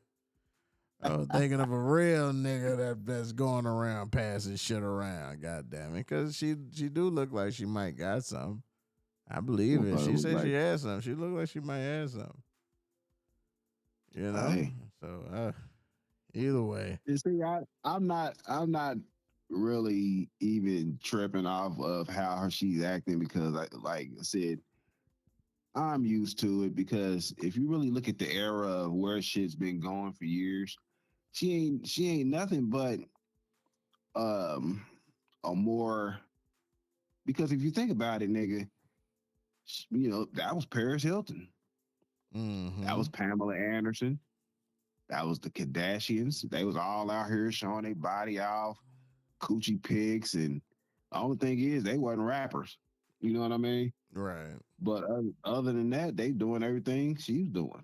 I was thinking of a real nigga that's going around passing shit around. God damn it. Because she do look like she might got something. I believe it. She said she had something. She looked like she might have something. You know? Hey, So, either way. you see, I'm not really even tripping off of how she's acting because, like I said, I'm used to it because if you really look at the era of where shit's been going for years, she ain't nothing but um a more because if you think about it, nigga, you know that was Paris Hilton, that Mm-hmm. was Pamela Anderson, that was the Kardashians. They was all out here showing their body off, coochie pics, and the only thing is they wasn't rappers. You know what I mean? Right. But other than that, they doing everything she's doing.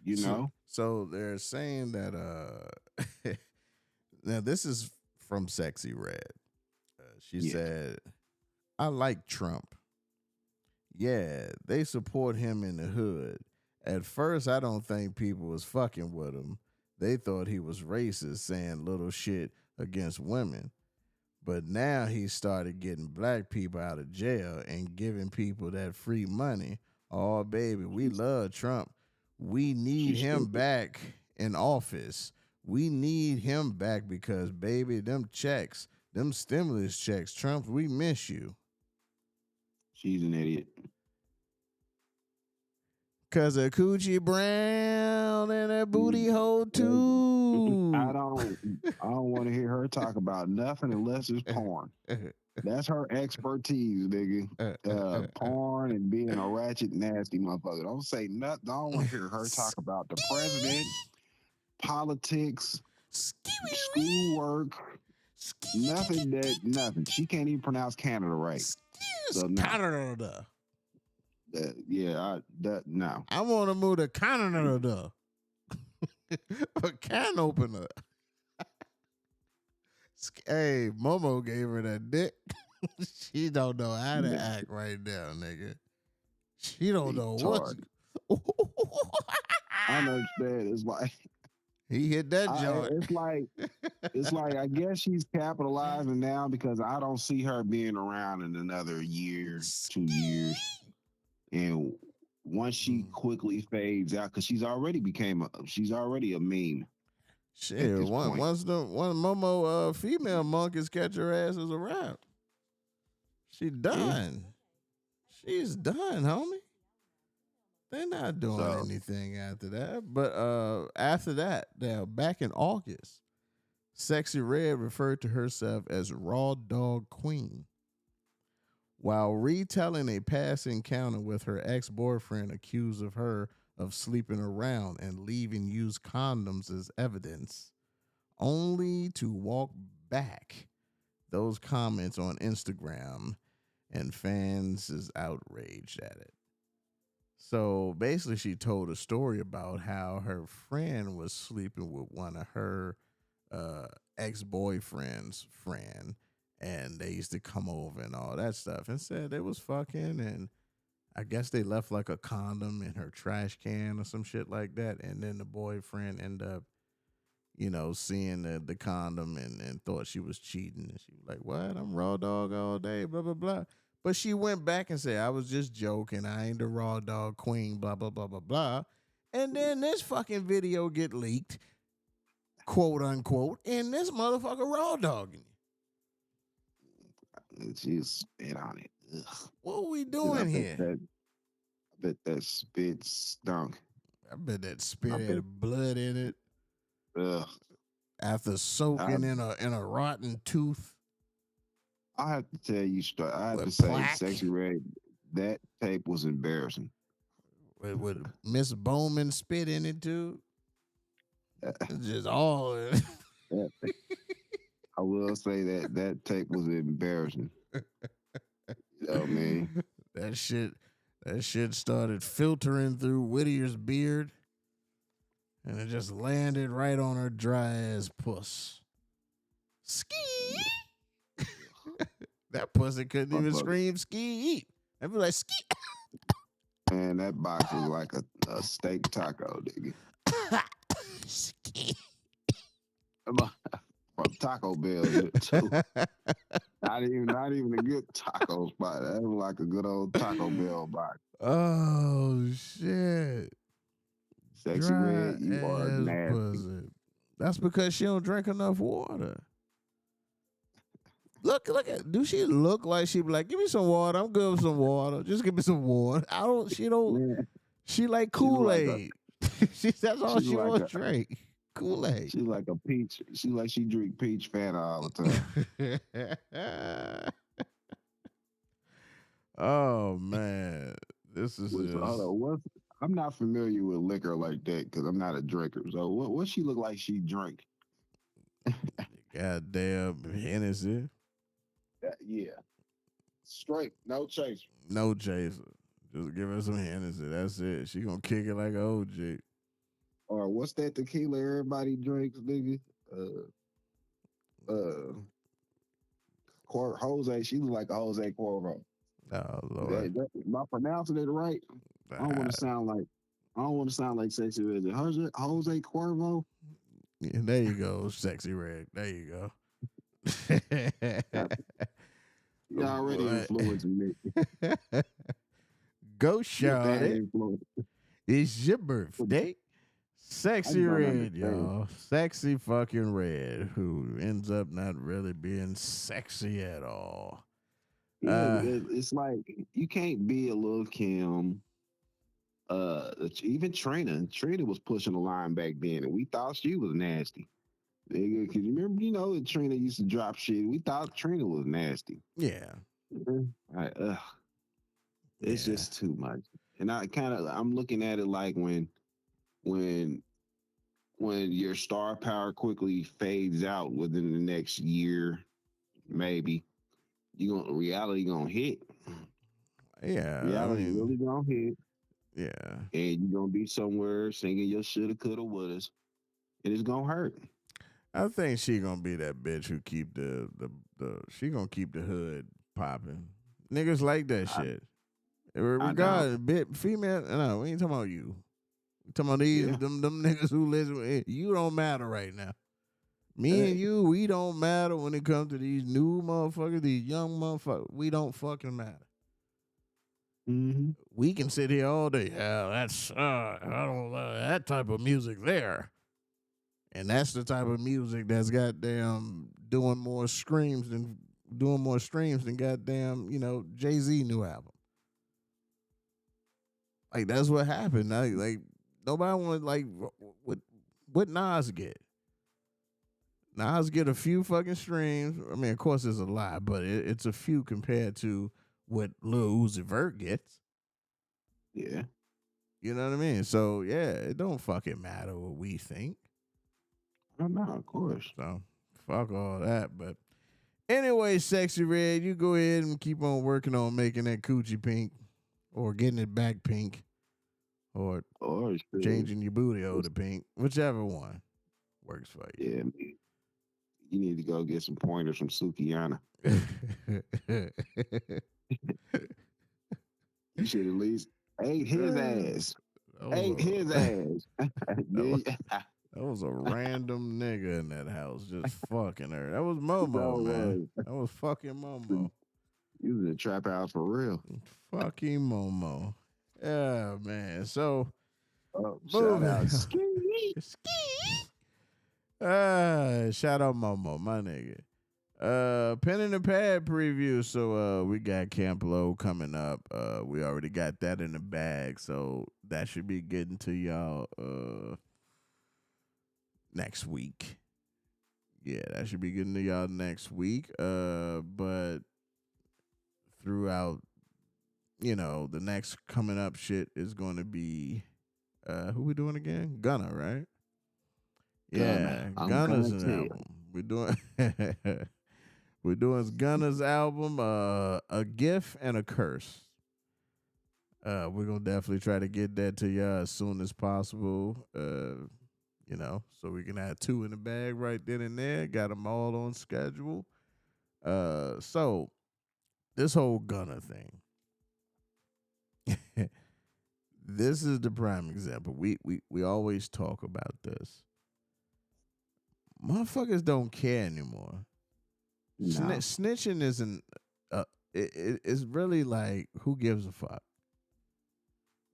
You So, know? so they're saying that now this is from Sexy Red. She Yeah. said, "I like Trump. Yeah, they support him in the hood. At first, I don't think people was fucking with him. They thought he was racist, saying little shit against women. But now he started getting black people out of jail and giving people that free money. Oh, baby, we love Trump. We need She's him stupid. back in office. We need him back because, baby, them checks, them stimulus checks, Trump, we miss you. She's an idiot. Cause of Coochie Brown and that booty hole I too." don't I don't want to hear her talk about nothing unless it's porn. That's her expertise, nigga. Porn and being a ratchet, nasty motherfucker. Don't say nothing. I don't want to hear her talk about the president, politics, schoolwork, nothing. She can't even pronounce Canada right. So no. Canada. No. I want to move to Canada. A can opener. Hey, Momo gave her that dick. She don't know how to act right now, nigga. She don't know what. Retard. I don't understand. It's like He hit that joint. it's like I guess she's capitalizing now because I don't see her being around in another year, 2 years, and once she quickly fades out because she's already a meme at Shit, this point. once the one Momo female monkeys catch her ass is a wrap. She Yeah. done. She's done, homie. They're not doing So anything after that. But after that, now back in August, Sexy Red referred to herself as Raw Dog Queen. While retelling a past encounter with her ex boyfriend accused of her of sleeping around and leaving used condoms as evidence, only to walk back those comments on Instagram, and fans is outraged at it. So basically, she told a story about how her friend was sleeping with one of her ex boyfriend's friend, and they used to come over and all that stuff, and said they was fucking, and I guess they left like a condom in her trash can or some shit like that, and then the boyfriend ended up, seeing the condom and thought she was cheating, and she was like, "What? I'm raw dog all day, blah blah blah." But she went back and said, "I was just joking. I ain't the raw dog queen, blah blah blah blah blah." And then this fucking video get leaked, quote unquote, and this motherfucker raw dogging. she spit on it. Ugh. What are we And doing here? I bet that spit stunk. I bet that spit I bet. had blood in it Ugh. after I soaking in a rotten tooth I have to tell you straight. I have to with say, plaque. Sexy Red, that tape was embarrassing. With Miss Bowman spit in it too. It's just all. I will say that tape was embarrassing. I mean, that shit started filtering through Whittier's beard, and it just landed right on her dry ass puss. Ski. That pussy couldn't even scream ski. I'd be like ski. Man, that box was like a steak taco, nigga. Ski. From Taco Bell too. Not even a good taco spot. That was like a good old Taco Bell box. Oh shit. Sexy Dry Red, you are ass nasty. pussy. That's because she don't drink enough water. Look at. Do she look like she be like, give me some water? I'm good with some water. Just give me some water. I don't. She don't. Man, She like Kool-Aid. That's all she like wants to drink. Kool-Aid. She's like a peach. She drink peach Fanta all the time. Oh man, this is just. I'm not familiar with liquor like that because I'm not a drinker. So what she look like she drink? Goddamn Hennessy. Yeah, straight, no chaser. No chaser. Just give her some Hennessy. That's it. She gonna kick it like an OG. Or what's that tequila everybody drinks, nigga? Jose. She look like a Jose Cuervo. Oh Lord. Am I pronouncing it right? I don't want to sound like Sexy Red. Jose Cuervo. Yeah, there you go, Sexy Red. There you go. You already influencing me. Go, Charlotte. It's your birthday. Sexy Red, y'all. Sexy fucking Red, who ends up not really being sexy at all. Yeah, it's like you can't be a Lil' Kim. Even Trina was pushing the line back then, and we thought she was nasty. Nigga, cause you remember, Trina used to drop shit. We thought Trina was nasty. Yeah. It's just too much. And I'm looking at it like when your star power quickly fades out within the next year, maybe reality gonna hit. Yeah. Reality really gonna hit. Yeah. And you're gonna be somewhere singing your shoulda, coulda, wouldas, and it's gonna hurt. I think she gonna be that bitch who keep she gonna keep the hood popping. Niggas like that shit. I know. Regardless, bit female. No, we ain't talking about you. We talking about these Yeah. them niggas who listen. You don't matter right now. Me and Hey. you, we don't matter when it comes to these new motherfuckers, these young motherfuckers. We don't fucking matter. Mm-hmm. We can sit here all day. Yeah, that's I don't that type of music there. And that's the type of music that's goddamn doing more streams than goddamn, Jay-Z new album. Like that's what happened. Like nobody wanted like what Nas get. Nas get a few fucking streams. I mean, of course, it's a lot, but it's a few compared to what Lil Uzi Vert gets. Yeah. You know what I mean? So yeah, it don't fucking matter what we think. I know, of course. So fuck all that. But anyway, Sexy Red, you go ahead and keep on working on making that coochie pink, or getting it back pink, or Or changing your booty hole to pink, whichever one works for you. yeah, man. You need to go get some pointers from Sukiyana. You should at least ate his ass. Ate his ass. That was a random nigga in that house just fucking her. That was MoMo, man. That was fucking MoMo. You was in the trap house for real. Fucking MoMo. Yeah, man. So, shout out Ski. Shout out MoMo, my nigga. Pen and the pad preview. So we got Camp Low coming up. We already got that in the bag, so that should be getting to y'all next week. Yeah, that should be getting to y'all next week. But throughout, the next coming up shit is going to be who we doing again? Gunna, right? Yeah, Gunna's an album. We're doing Gunna's album, A Gift and a Curse. We're gonna definitely try to get that to y'all as soon as possible. So we can have two in the bag right then and there. Got them all on schedule. So this whole Gunna thing. This is the prime example. We always talk about this. Motherfuckers don't care anymore. No. Snitching isn't. It's really like, who gives a fuck?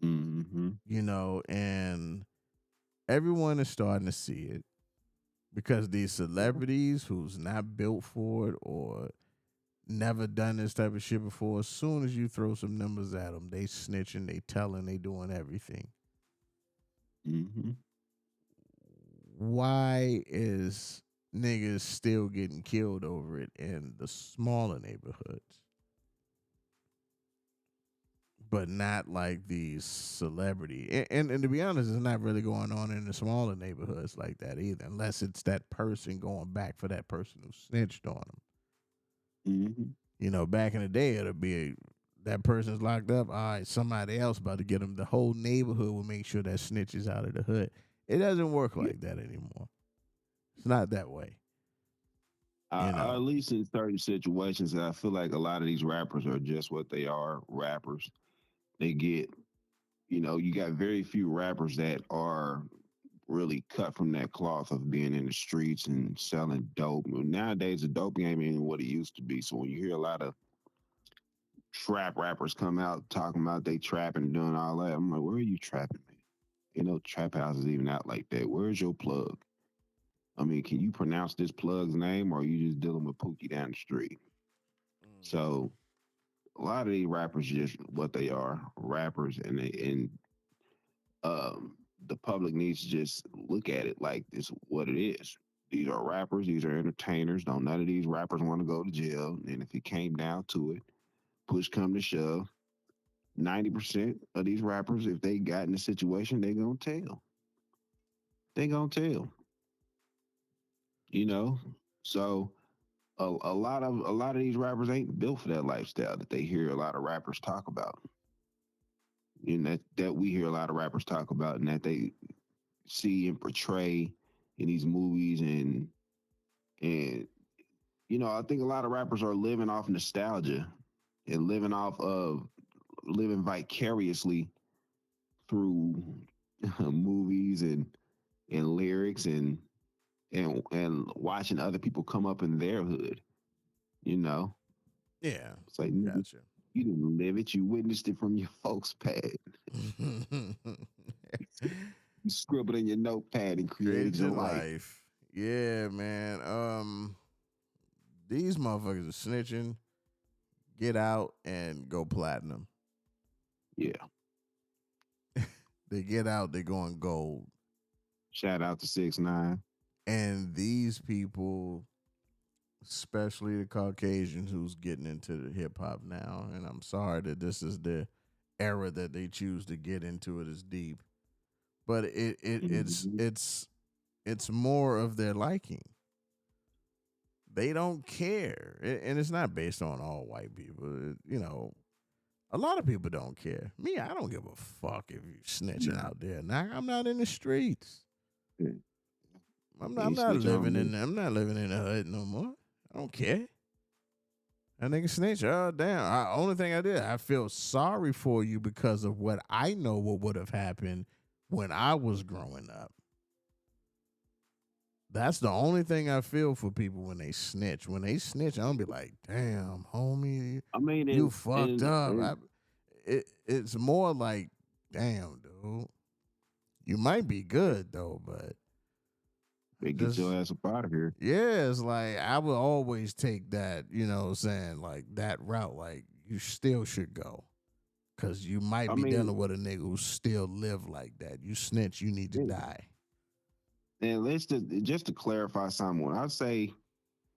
Mm-hmm. And everyone is starting to see it because these celebrities who's not built for it or never done this type of shit before, as soon as you throw some numbers at them, they snitching, they telling, they doing everything. Mm-hmm. Why is niggas still getting killed over it in the smaller neighborhoods, but not like these celebrity? And to be honest, it's not really going on in the smaller neighborhoods like that either, unless it's that person going back for that person who snitched on them. Mm-hmm. Back in the day, it'll be that person's locked up. All right, somebody else about to get them. The whole neighborhood will make sure that snitch is out of the hood. It doesn't work like that anymore. It's not that way. At least in certain situations, I feel like a lot of these rappers are just what they are, rappers. They get, you got very few rappers that are really cut from that cloth of being in the streets and selling dope. Nowadays, the dope game ain't what it used to be. So when you hear a lot of trap rappers come out talking about they trapping and doing all that, I'm like, where are you trapping, man? Trap house is even out like that. Where's your plug? I mean, can you pronounce this plug's name, or are you just dealing with Pookie down the street? So a lot of these rappers just what they are, rappers, and the public needs to just look at it like this what it is. These are rappers, these are entertainers. Don't none of these rappers want to go to jail. And if it came down to it, push come to shove, 90% of these rappers, if they got in a situation, they gonna tell. They gonna tell. So a lot of these rappers ain't built for that lifestyle that they hear a lot of rappers talk about. That we hear a lot of rappers talk about, and that they see and portray in these movies, and I think a lot of rappers are living off nostalgia and living off of living vicariously through movies and lyrics and watching other people come up in their hood. You know, Yeah, it's like nigga, gotcha. you didn't live it, you witnessed it from your folks' pad. You scribbled in your notepad and created Create your your life. life. Yeah, man. These motherfuckers are snitching. Get out and go platinum. Yeah. They get out, they're going gold. Shout out to 6ix9ine. And these people, especially the Caucasians who's getting into the hip hop now, and I'm sorry that this is the era that they choose to get into it is deep. But Mhm. it's more of their liking. They don't care. And it's not based on all white people. A lot of people don't care. Me, I don't give a fuck if you snitching Nah, out there. Now I'm not in the streets. yeah. I'm not, You I'm ain't not snitching on living me. in I'm not living in the hood no more. I don't care. That nigga snitch. Oh damn. Only thing I did, I feel sorry for you because of what I know what would have happened when I was growing up. That's the only thing I feel for people when they snitch. When they snitch, I'm gonna be like, damn, homie, I mean, you fucked up. and It's more like, damn, dude, you might be good though, but they get just your ass up out of here. yeah, it's like I would always take that, what I'm saying, like that route. Like you still should go. Cause you might I be mean, dealing with a nigga who still live like that. You snitch, you need to yeah. die. And let's just to clarify something. When I say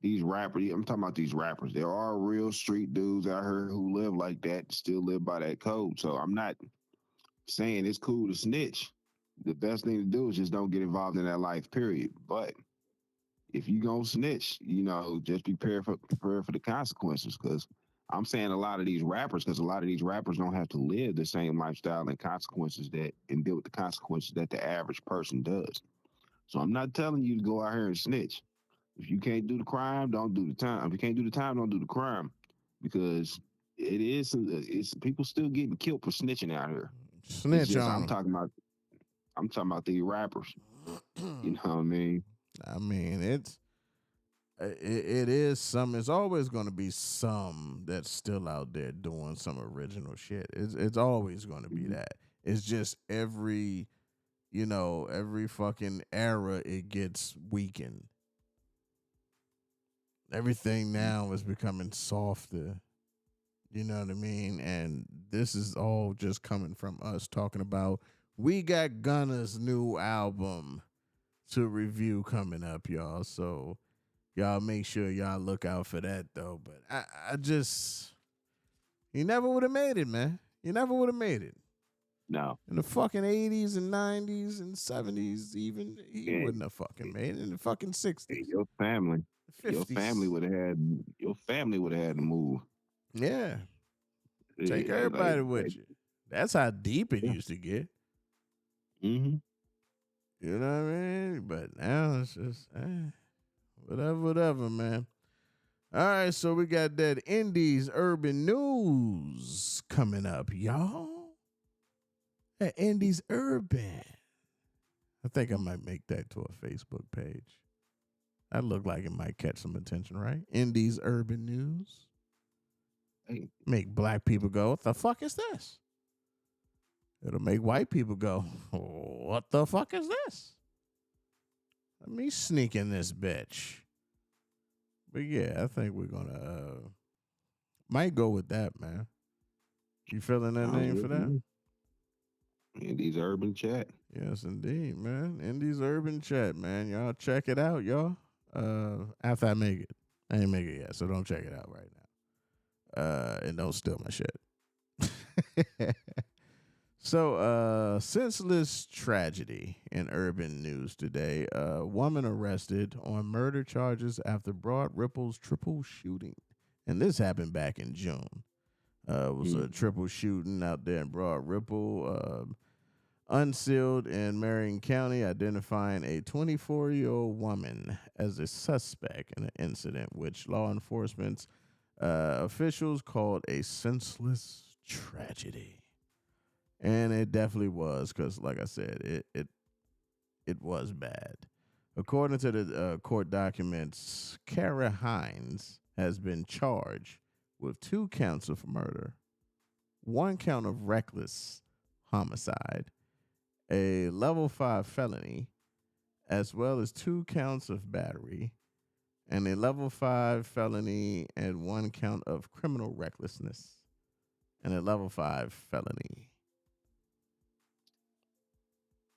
these rappers, I'm talking about these rappers. There are real street dudes out here who live like that, still live by that code. So I'm not saying it's cool to snitch. The best thing to do is just don't get involved in that life, period. But if you gonna snitch, just be prepared for the consequences. Because I'm saying a lot of these rappers, because a lot of these rappers don't have to live the same lifestyle and deal with the consequences that the average person does. So I'm not telling you to go out here and snitch. If you can't do the crime, don't do the time. If you can't do the time, don't do the crime, because it's people still getting killed for snitching out here. It's Snitch just on I'm talking about these rappers. You them. know what I mean? I mean, it is some. It's always going to be some that's still out there doing some original shit. It's always going to be Mhm. that. It's just every fucking era it gets weakened. Everything now is becoming softer. You know what I mean? And this is all just coming from us talking about We Got Gunna's new album to review coming up, y'all. So y'all make sure y'all look out for that though. But I just he never would have made it, man. He never would have made it. No, In the fucking 80s and 90s and 70s, even he and, wouldn't have fucking made it. In the fucking and 60s, your 50s. family would have had to move. Yeah. Take Like, everybody with you. That's how deep it yeah. used to get. Mm-hmm. You know what I mean? But now it's just whatever, man. All right, so we got that Indies Urban News coming up, y'all. That Indies Urban. I think I might make that to a Facebook page. That look like it might catch some attention, right? Indies Urban News. Hey, Make black people go, what the fuck is this? It'll make white people go, what the fuck is this? Let me sneak in this bitch. But yeah, I think we're gonna might go with that, man. You feeling that sounds name for good to that? me. And these urban chat. Yes, indeed, man. Indies Urban Chat, man. Y'all check it out, y'all. After I make it. I ain't make it yet, so don't check it out right now. And don't steal my shit. So, senseless tragedy in urban news today. A woman arrested on murder charges after Broad Ripple's triple shooting. And this happened back in June. It was a Mm. triple shooting out there in Broad Ripple, unsealed in Marion County, identifying a 24-year-old woman as a suspect in an incident which law enforcement officials called a senseless tragedy. And it definitely was, because, like I said, it was bad. According to the court documents, Kara Hines has been charged with 2 counts of murder, 1 count of reckless homicide, a level 5 felony, as well as 2 counts of battery, and a level 5 felony and 1 count of criminal recklessness, and a level 5 felony.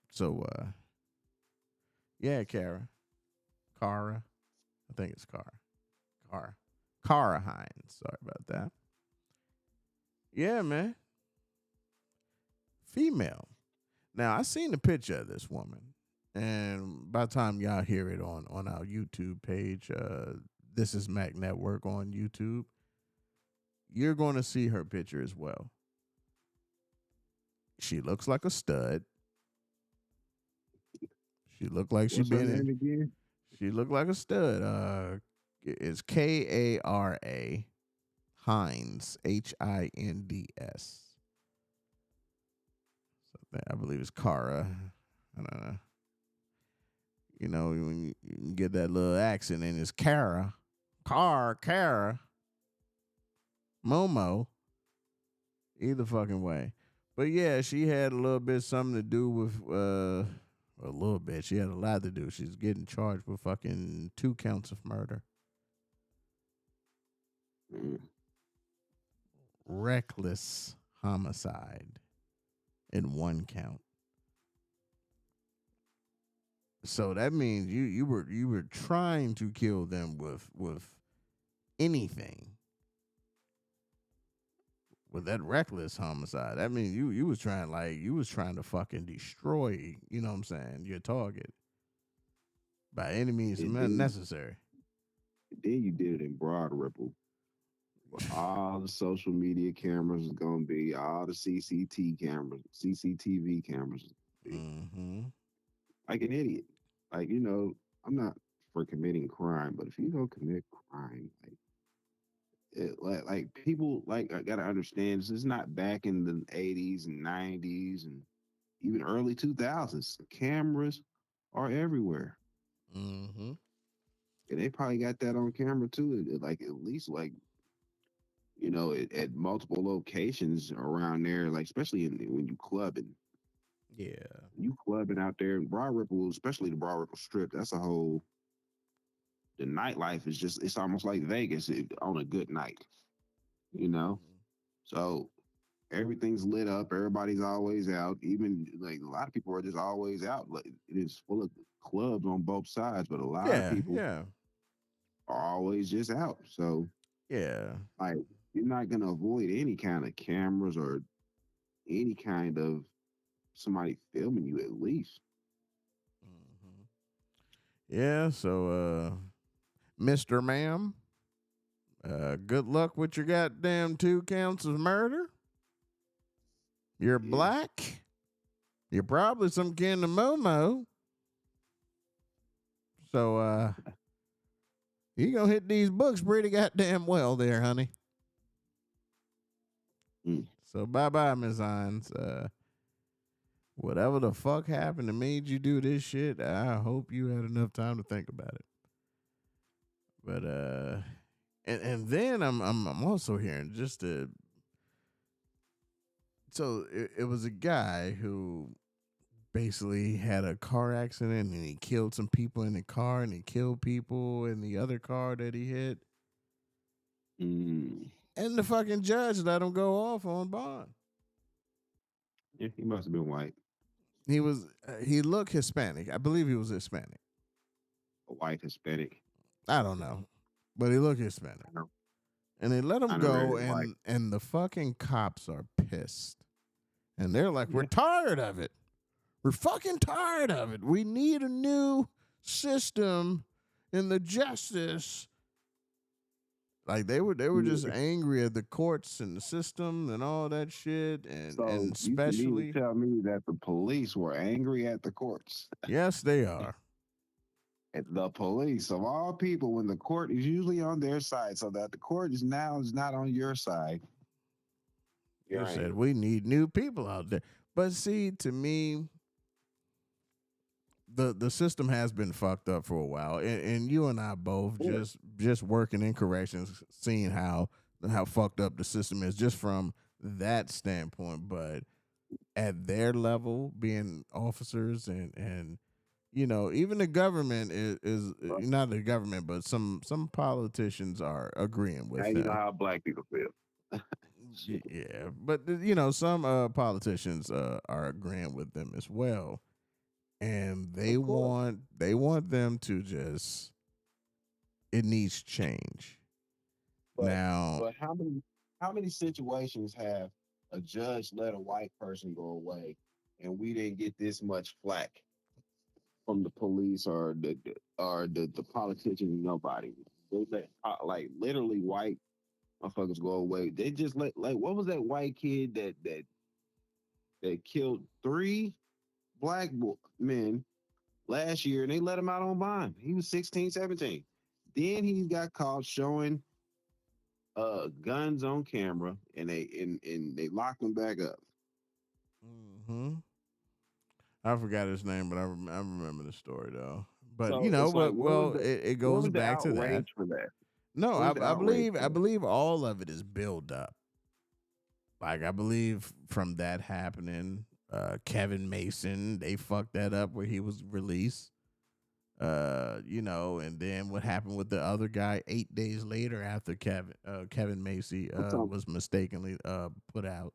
So, yeah, Kara, I think it's Kara Hines. Sorry about that. Yeah, man. Female. Now, I seen the picture of this woman, and by the time y'all hear it on our YouTube page, This is Mac Network on YouTube, you're going to see her picture as well. She looks like a stud. She looked like she What's her been name in. again? She looked like a stud. It's Kara Hines, Hinds. I believe it's Kara. I don't know. You know, when you get that little accent and it's Kara, MoMo, either fucking way. But yeah, she had a little bit something to do with, a little bit. She had a lot to do. She's getting charged with fucking 2 counts of murder. Reckless homicide in 1 count. So that means you were trying to kill them with anything. With that reckless homicide, that means you was trying to fucking destroy, you know what I'm saying, your target by any means necessary. Then you did it in Broad Ripple. All the social media cameras is gonna be, all the CCTV cameras. Mm-hmm. Like an idiot. Like, I'm not for committing crime, but if you go commit crime, like people, like, I gotta understand, this is not back in the 80s and 90s and even early 2000s. Cameras are everywhere. Mm-hmm. And they probably got that on camera too. Like, at least, like, at multiple locations around there, like, especially when you clubbing. Yeah. You clubbing out there in Broad Ripple, especially the Broad Ripple Strip, the nightlife is just, it's almost like Vegas on a good night, you know? So everything's lit up. Everybody's always out. Even, like, a lot of people are just always out. Like, it is full of clubs on both sides, but a lot of people are always just out. So, like, you're not going to avoid any kind of cameras or any kind of somebody filming you, at least. Mm-hmm. Yeah. So, Mr. Ma'am, good luck with your goddamn 2 counts of murder. You're black. You're probably some kind of MoMo. So, you gonna hit these books pretty goddamn well there, honey. So bye-bye, Ms. Hines. Whatever the fuck happened that made you do this shit, I hope you had enough time to think about it. But and then I'm also hearing so it was a guy who basically had a car accident and he killed some people in the car and he killed people in the other car that he hit. And the fucking judge let him go off on bond. Yeah, he must have been white. He looked Hispanic. I believe he was Hispanic. A white Hispanic. I don't know. But he looked Hispanic. And they let him go, and the fucking cops are pissed. And they're like, we're tired of it. We're fucking tired of it. We need a new system in the justice. Like, they were just angry at the courts and the system and all that shit. And especially, you tell me that the police were angry at the courts. Yes, they are. The police, of all people, when the court is usually on their side, so that the court is not on your side. Yeah, You I said am. we need new people out there. But see, to me, the system has been fucked up for a while, and you and I both Yeah. just working in corrections, seeing how fucked up the system is just from that standpoint. But at their level, being officers and even the government is Well, not the government, but some politicians are agreeing now with you know them. how black people feel. Shit. Yeah, but some politicians are agreeing with them as well, and Of course. they want them to just it needs change But now. how many situations have a judge let a white person go away and we didn't get this much flack from the police or the politicians? Nobody. They let like literally white motherfuckers go away. They just let, like, what was that white kid that killed three black men last year and they let him out on bond. He was 16, 17. Then he got caught showing guns on camera and they locked him back up. hmm I forgot his name, but I remember the story though. But So it's like, it where goes was the back to that. outrage for that? No, Where's the outrage I for that? believe all of it is build up. Like I believe from that happening, Kevin Mason, they fucked that up where he was released. And then what happened with the other guy 8 days later after Kevin Macy I'm talking, was mistakenly put out.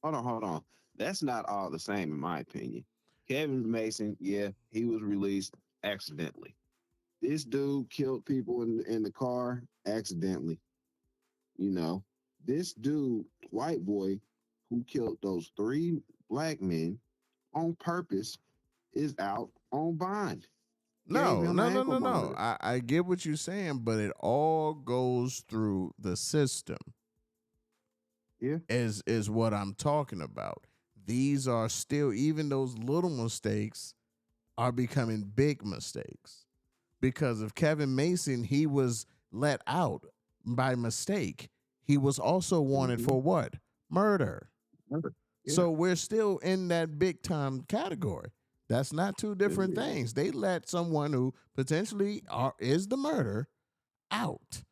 hold on. That's not all the same in my opinion. Kevin Mason, yeah, he was released accidentally. This dude killed people in the car accidentally. You know, this dude, white boy, who killed those three black men on purpose, is out on bond. Gave No, him an no, no, ankle no, no. monitor. I get what you're saying, but it all goes through the system. Yeah, Is what I'm talking about. These are still even those little mistakes are becoming big mistakes because of Kevin Mason. He was let out by mistake. He was also wanted mm-hmm. for what? Murder. Yeah, So we're still in that big time category. That's not two different yeah. things. They let someone who potentially is the murder out.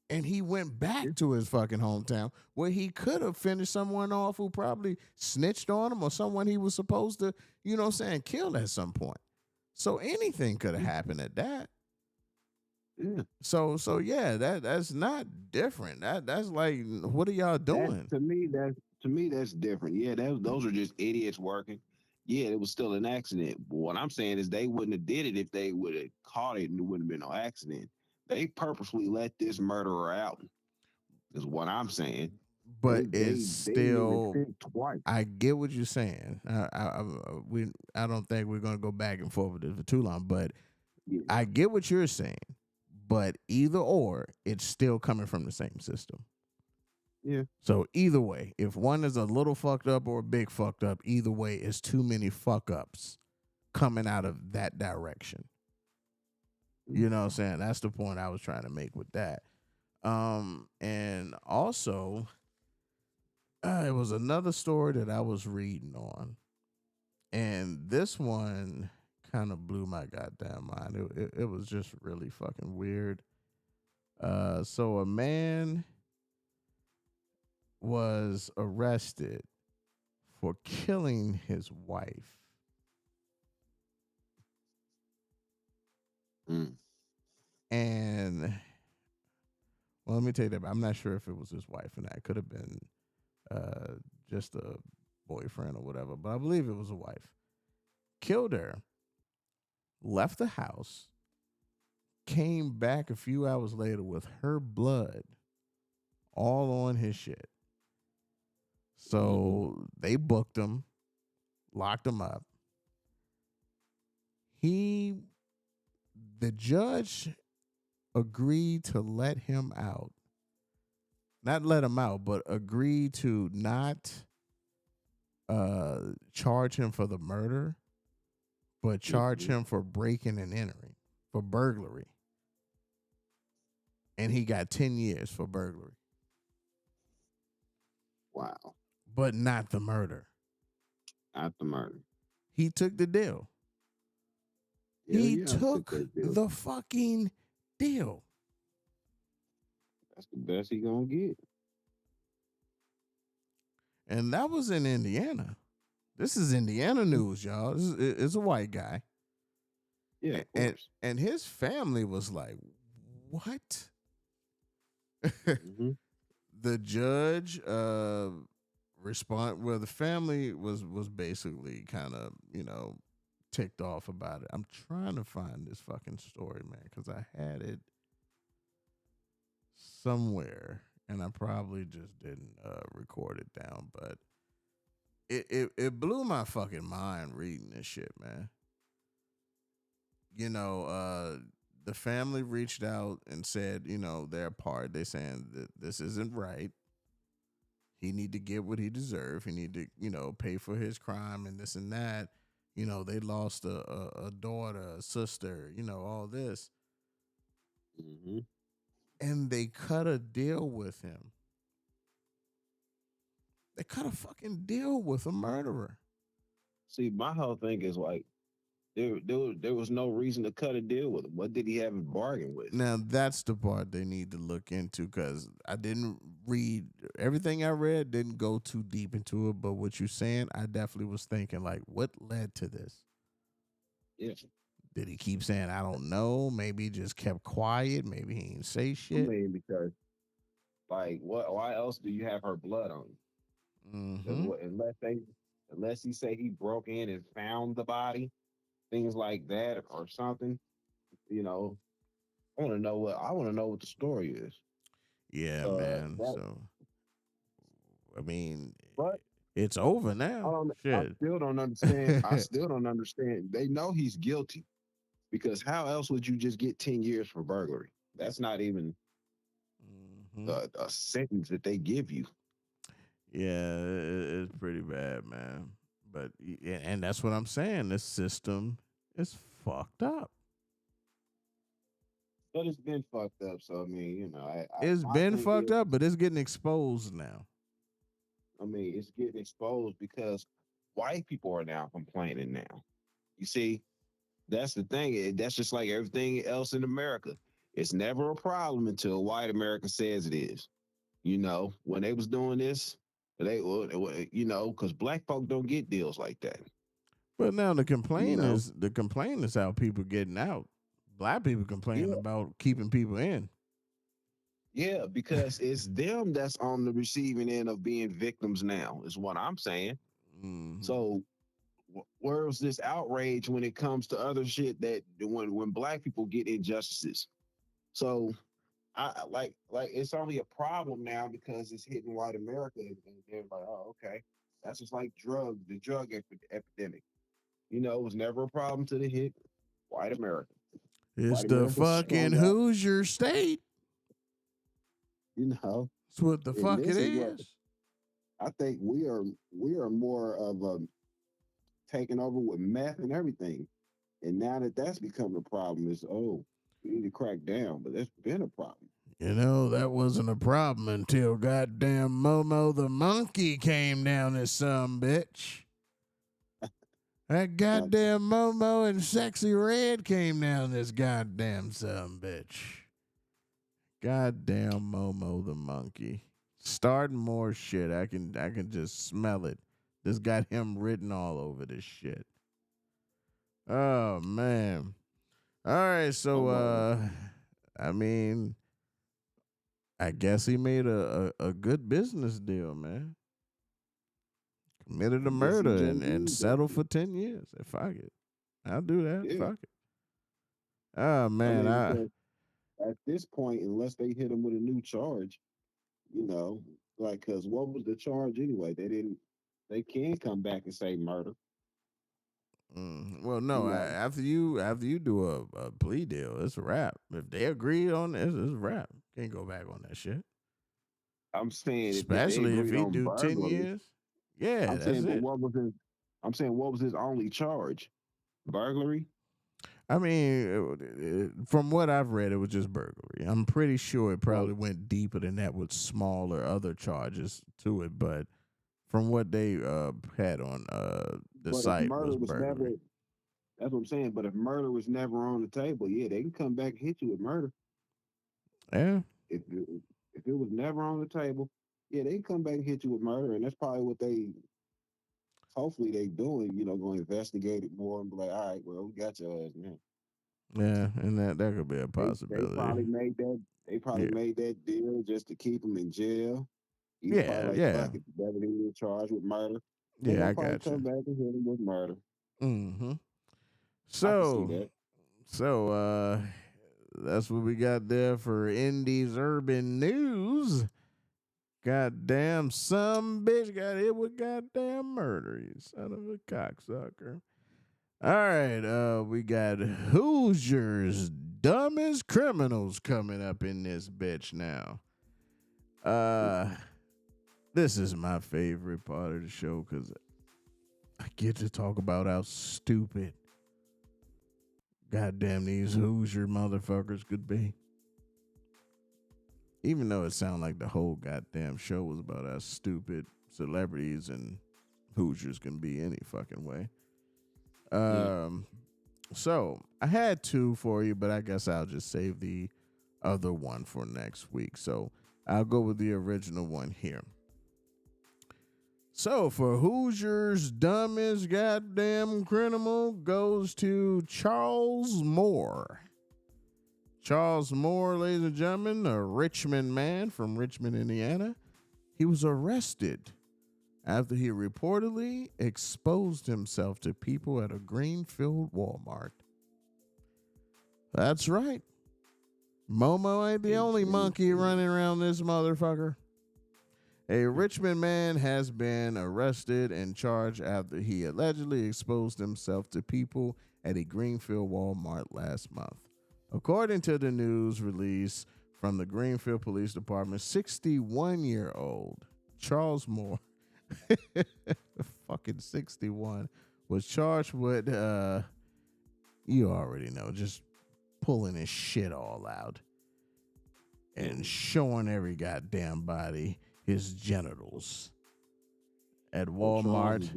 And he went back to his fucking hometown where he could have finished someone off who probably snitched on him or someone he was supposed to, kill at some point. So anything could have happened at that. Yeah. So yeah, that's not different. That's like, what are y'all That doing? to me that's different. Yeah, those are just idiots working. Yeah, it was still an accident. But what I'm saying is they wouldn't have did it if they would have caught it and it wouldn't have been no accident. They purposely let this murderer out. Is what I'm saying. They But it's they they didn't even still, think twice. I get what you're saying. I don't think we're gonna go back and forth with this for too long. But Yeah, I get what you're saying. But either or, it's still coming from the same system. yeah. So either way, if one is a little fucked up or a big fucked up, either way, it's too many fuck ups coming out of that direction. You know what I'm saying? That's the point I was trying to make with that. And also, it was another story that I was reading on, and this one kind of blew my goddamn mind. It was just really fucking weird. So a man was arrested for killing his wife. Mm. And well, let me tell you that I'm not sure if it was his wife, and that could have been uh, just a boyfriend or whatever, but I believe it was a wife. Killed her, left the house, came back a few hours later with her blood all on his shit. Mm-hmm. So they booked him, locked him up. He, the judge agreed to let him out. Not let him out, but agreed to not charge him for the murder, but charge Mm-hmm. him for breaking and entering, for burglary. And he got 10 years for burglary. Wow. but not the murder. Not the murder. He took the deal. Yeah, He yeah, I took took that deal. the fucking deal. That's the best he gonna get. And that was in Indiana. This is Indiana news, y'all. It's a white guy. Yeah, of And course. and his family was like, "What?" Mm-hmm. The judge respond well, the family was basically kind of, ticked off about it. I'm trying to find this fucking story, man, because I had it somewhere and I probably just didn't record it down, but it blew my fucking mind reading this shit, man. You know, the family reached out and said, their part. They saying that this isn't right. He need to get what he deserve. He need to, pay for his crime and this and that. They lost a daughter, a sister, all this. Mm-hmm. And they cut a deal with him. They cut a fucking deal with a murderer. See, my whole thing is like there was no reason to cut a deal with him. What did he have in bargain with? Now that's the part they need to look into, because I didn't read everything I read, didn't go too deep into it. But what you're saying, I definitely was thinking like, what led to this? Yeah. Did he keep saying I don't know? Maybe he just kept quiet. Maybe he didn't say I shit. mean, because like what? Why else do you have her blood on you? Because Mm-hmm. unless he say he broke in and found the body, things like that or something, you know, I want to know what the story is. Yeah, man. That, So I mean, but it's over now. I Shit. still don't understand. I still don't understand. They know he's guilty because how else would you just get 10 years for burglary? That's not even hmm a sentence that they give you. Yeah, it's pretty bad, man. But yeah, and that's what I'm saying. This system is fucked up. But it's been fucked up. So I mean, It's my been thing fucked is, up, but it's getting exposed now. I mean, it's getting exposed because white people are now complaining now. You see, that's the thing. That's just like everything else in America. It's never a problem until white America says it is. When they was doing this, because black folk don't get deals like that. But now the You complaint know, is the complaint is how people getting out. Black people complaining yeah, about keeping people in. yeah, because it's them that's on the receiving end of being victims now, is what I'm saying. Mm-hmm. So where's this outrage when it comes to other shit that when black people get injustices? So I like it's only a problem now because it's hitting white America, and they're like, oh, okay, that's just like the drug epidemic. It was never a problem till it hit white America. It's White the America fucking strung out, Hoosier state. you know, That's what the and fuck it this is what is. I think we are more of a taking over with meth and everything. And now that that's become a problem, it's we need to crack down, but that's been a problem. That wasn't a problem until goddamn Momo the monkey came down this some bitch. That Now, goddamn Momo and Sexy Red came down this goddamn some bitch. Goddamn Momo the monkey. Starting more shit. I can just smell it. This got him written all over this shit. Oh man. All right, oh so well, I mean, I guess he made a good business deal, man. Committed I a guess he murder just and did settled that. for 10 years. Fuck it. I'll do that. Yeah, Fuck it. Oh I man, mean, because at this point, unless they hit him with a new charge, you know, like, because what was the charge anyway? They can come back and say murder, well, you no. know. After you do a plea deal, it's a wrap. If they agree on this, it's a wrap. Can't go back on that shit. I'm saying if they Especially if agreed he on do 10 burglary, years. Yeah, I'm that's saying, but it. I'm saying, what was his only charge? Burglary? I mean, from what I've read, it was just burglary. I'm pretty sure it Oh, probably went deeper than that with smaller other charges to it. But from what they had on the But if site murder was was never, burglary. that's what I'm saying. But if murder was never on the table, yeah, they can come back and hit you with murder. Yeah, If it was never on the table, yeah, they can come back and hit you with murder, and that's probably what they hopefully they doing. Going to investigate it more and be like, all right, well, we got your ass now. yeah, and that could be a They possibility. probably made that. They probably Yeah, made that deal just to keep him in jail. He's yeah, probably like, yeah, fuck it, never even charged with murder. They're yeah. gonna I probably got come you. back and hit him with murder. Mm-hmm. I can see So, that. so that's what we got there for Indies Urban News. Goddamn, some bitch got hit with goddamn murder, you son of a cocksucker. All right, we got Hoosiers dumbest criminals coming up in this bitch now. This is my favorite part of the show because I get to talk about how stupid goddamn these Hoosier motherfuckers could be. Even though it sounded like the whole goddamn show was about how stupid celebrities and Hoosiers can be any fucking way. So I had two for you, but I guess I'll just save the other one for next week. So I'll go with the original one here. So for Hoosiers dumbest goddamn criminal goes to Charles Moore. Charles Moore, ladies and gentlemen, a Richmond man from Richmond, Indiana. He was arrested after he reportedly exposed himself to people at a Greenfield Walmart. That's right. MoMo ain't the only monkey running around this motherfucker. A Richmond man has been arrested and charged after he allegedly exposed himself to people at a Greenfield Walmart last month. According to the news release from the Greenfield Police Department, 61-year-old Charles Moore, fucking 61, was charged with, you already know, just pulling his shit all out and showing every goddamn body his genitals at Walmart.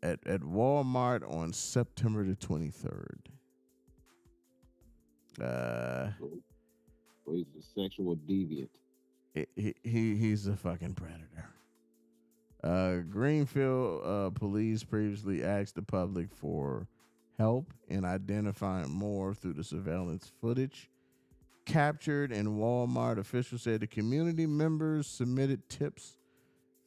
At Walmart on September the 23rd. He's a sexual deviant. He's a fucking predator. Greenfield police previously asked the public for help in identifying Moore through the surveillance footage captured in Walmart. Officials said the community members submitted tips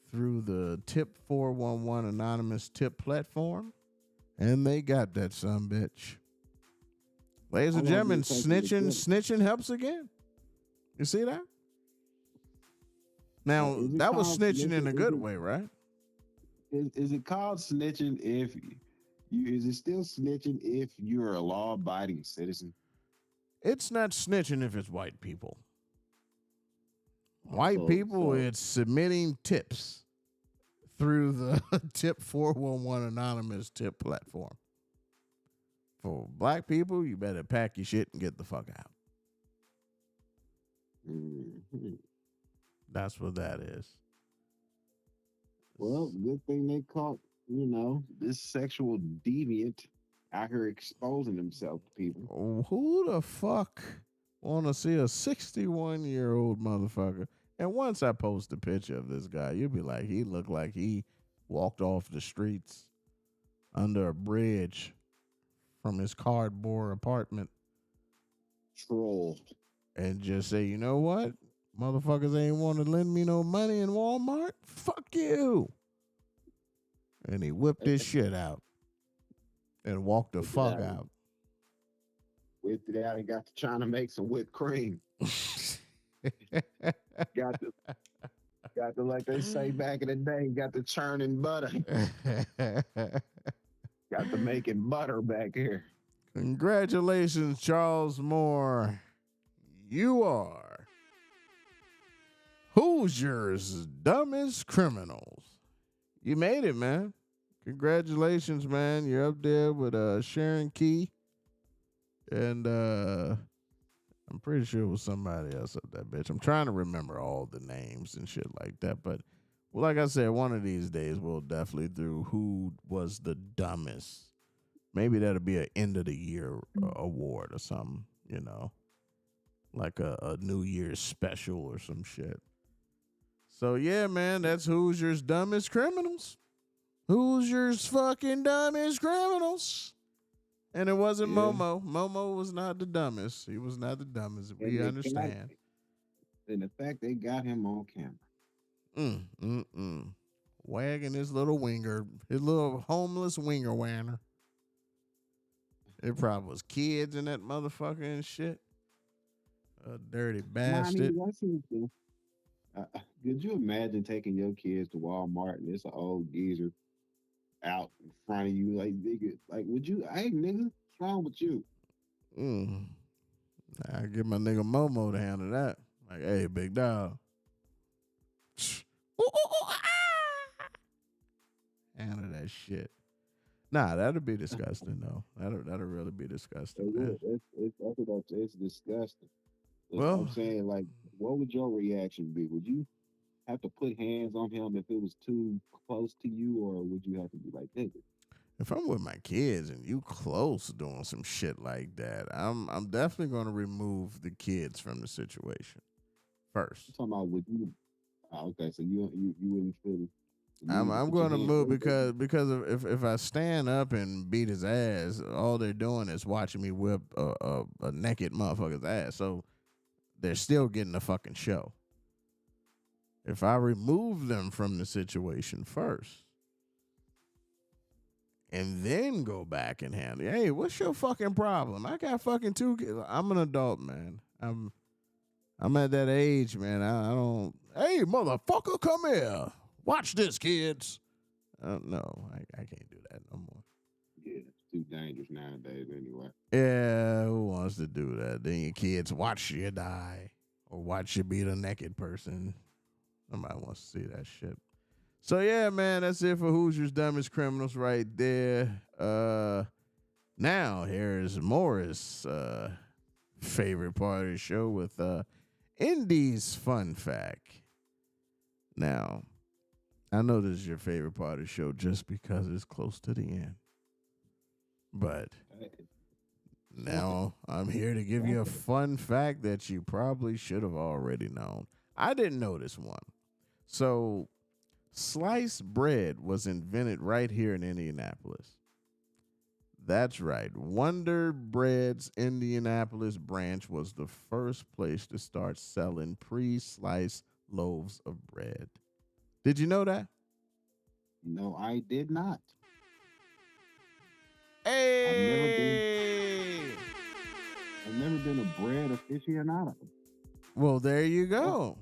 through the Tip 411 anonymous tip platform, and they got that sumbitch. Ladies and gentlemen, snitching helps again. You see that? Now, that was snitching in a good way, right? Is it called snitching if is it still snitching if you're a law-abiding citizen? It's not snitching if it's white people. White people, it's submitting tips through the Tip 411 anonymous tip platform. For black people, you better pack your shit and get the fuck out. Mm-hmm. That's what that is. Well, good thing they caught, this sexual deviant out here exposing himself to people. Who the fuck want to see a 61-year-old motherfucker? And once I post a picture of this guy, you'll be like, he looked like he walked off the streets under a bridge from his cardboard apartment. Troll. And just say, you know what? Motherfuckers ain't want to lend me no money in Walmart? Fuck you. And he whipped his shit out and walked the fuck out. Whipped it out and got to trying to make some whipped cream. got to, like they say back in the day, got to churning butter. Got to making butter back here. Congratulations, Charles Moore. You are Hoosiers' dumbest criminals. You made it, man. Congratulations, man. You're up there with Sharon Key. And I'm pretty sure it was somebody else up that bitch. I'm trying to remember all the names and shit like that. But Well, like I said, one of these days we'll definitely do who was the dumbest. Maybe that'll be an end of the year award or something, like a New Year's special or some shit. So yeah, man, that's Hoosiers' dumbest criminals. Hoosiers' fucking dumbest criminals. And it wasn't Yeah. Momo. Momo was not the dumbest. He was not the dumbest. And We understand. And the fact they got him on camera. Wagging his little winger, his little homeless winger wanner. It probably was kids in that motherfucker and shit. A dirty bastard. Could you imagine taking your kids to Walmart and it's an old geezer out in front of you, like nigga, like would you? Hey nigga, what's wrong with you? I give my nigga Momo to handle that. Like, hey, big dog. Handle that shit. Nah, that'd be disgusting though. That'll really be disgusting, man. It's disgusting. Well, I'm saying, like, what would your reaction be? Would you have to put hands on him if it was too close to you, or would you have to be like, nigga? If I'm with my kids and you close doing some shit like that, I'm definitely gonna remove the kids from the situation first. I'm talking about would you? Okay, so you wouldn't feel. I'm going to move because if I stand up and beat his ass, all they're doing is watching me whip a naked motherfucker's ass. So they're still getting a fucking show. If I remove them from the situation first and then go back and handle, hey, what's your fucking problem? I got fucking 2 kids. I'm an adult, man. I'm at that age, man. I don't. Hey, motherfucker, come here. Watch this, kids. No, I can't do that no more. Yeah, it's too dangerous nowadays anyway. Yeah, who wants to do that? Then your kids watch you die or watch you beat a naked person. Nobody wants to see that shit. So, yeah, man, that's it for Hoosiers' Dumbest Criminals right there. Now, here's Morris' favorite part of the show with Indy's Fun Fact. Now, I know this is your favorite part of the show just because it's close to the end. But now I'm here to give you a fun fact that you probably should have already known. I didn't know this one. So, sliced bread was invented right here in Indianapolis. That's right. Wonder Bread's Indianapolis branch was the first place to start selling pre-sliced loaves of bread. Did you know that? No, I did not. Hey! I've never been a bread aficionado. Well, there you go.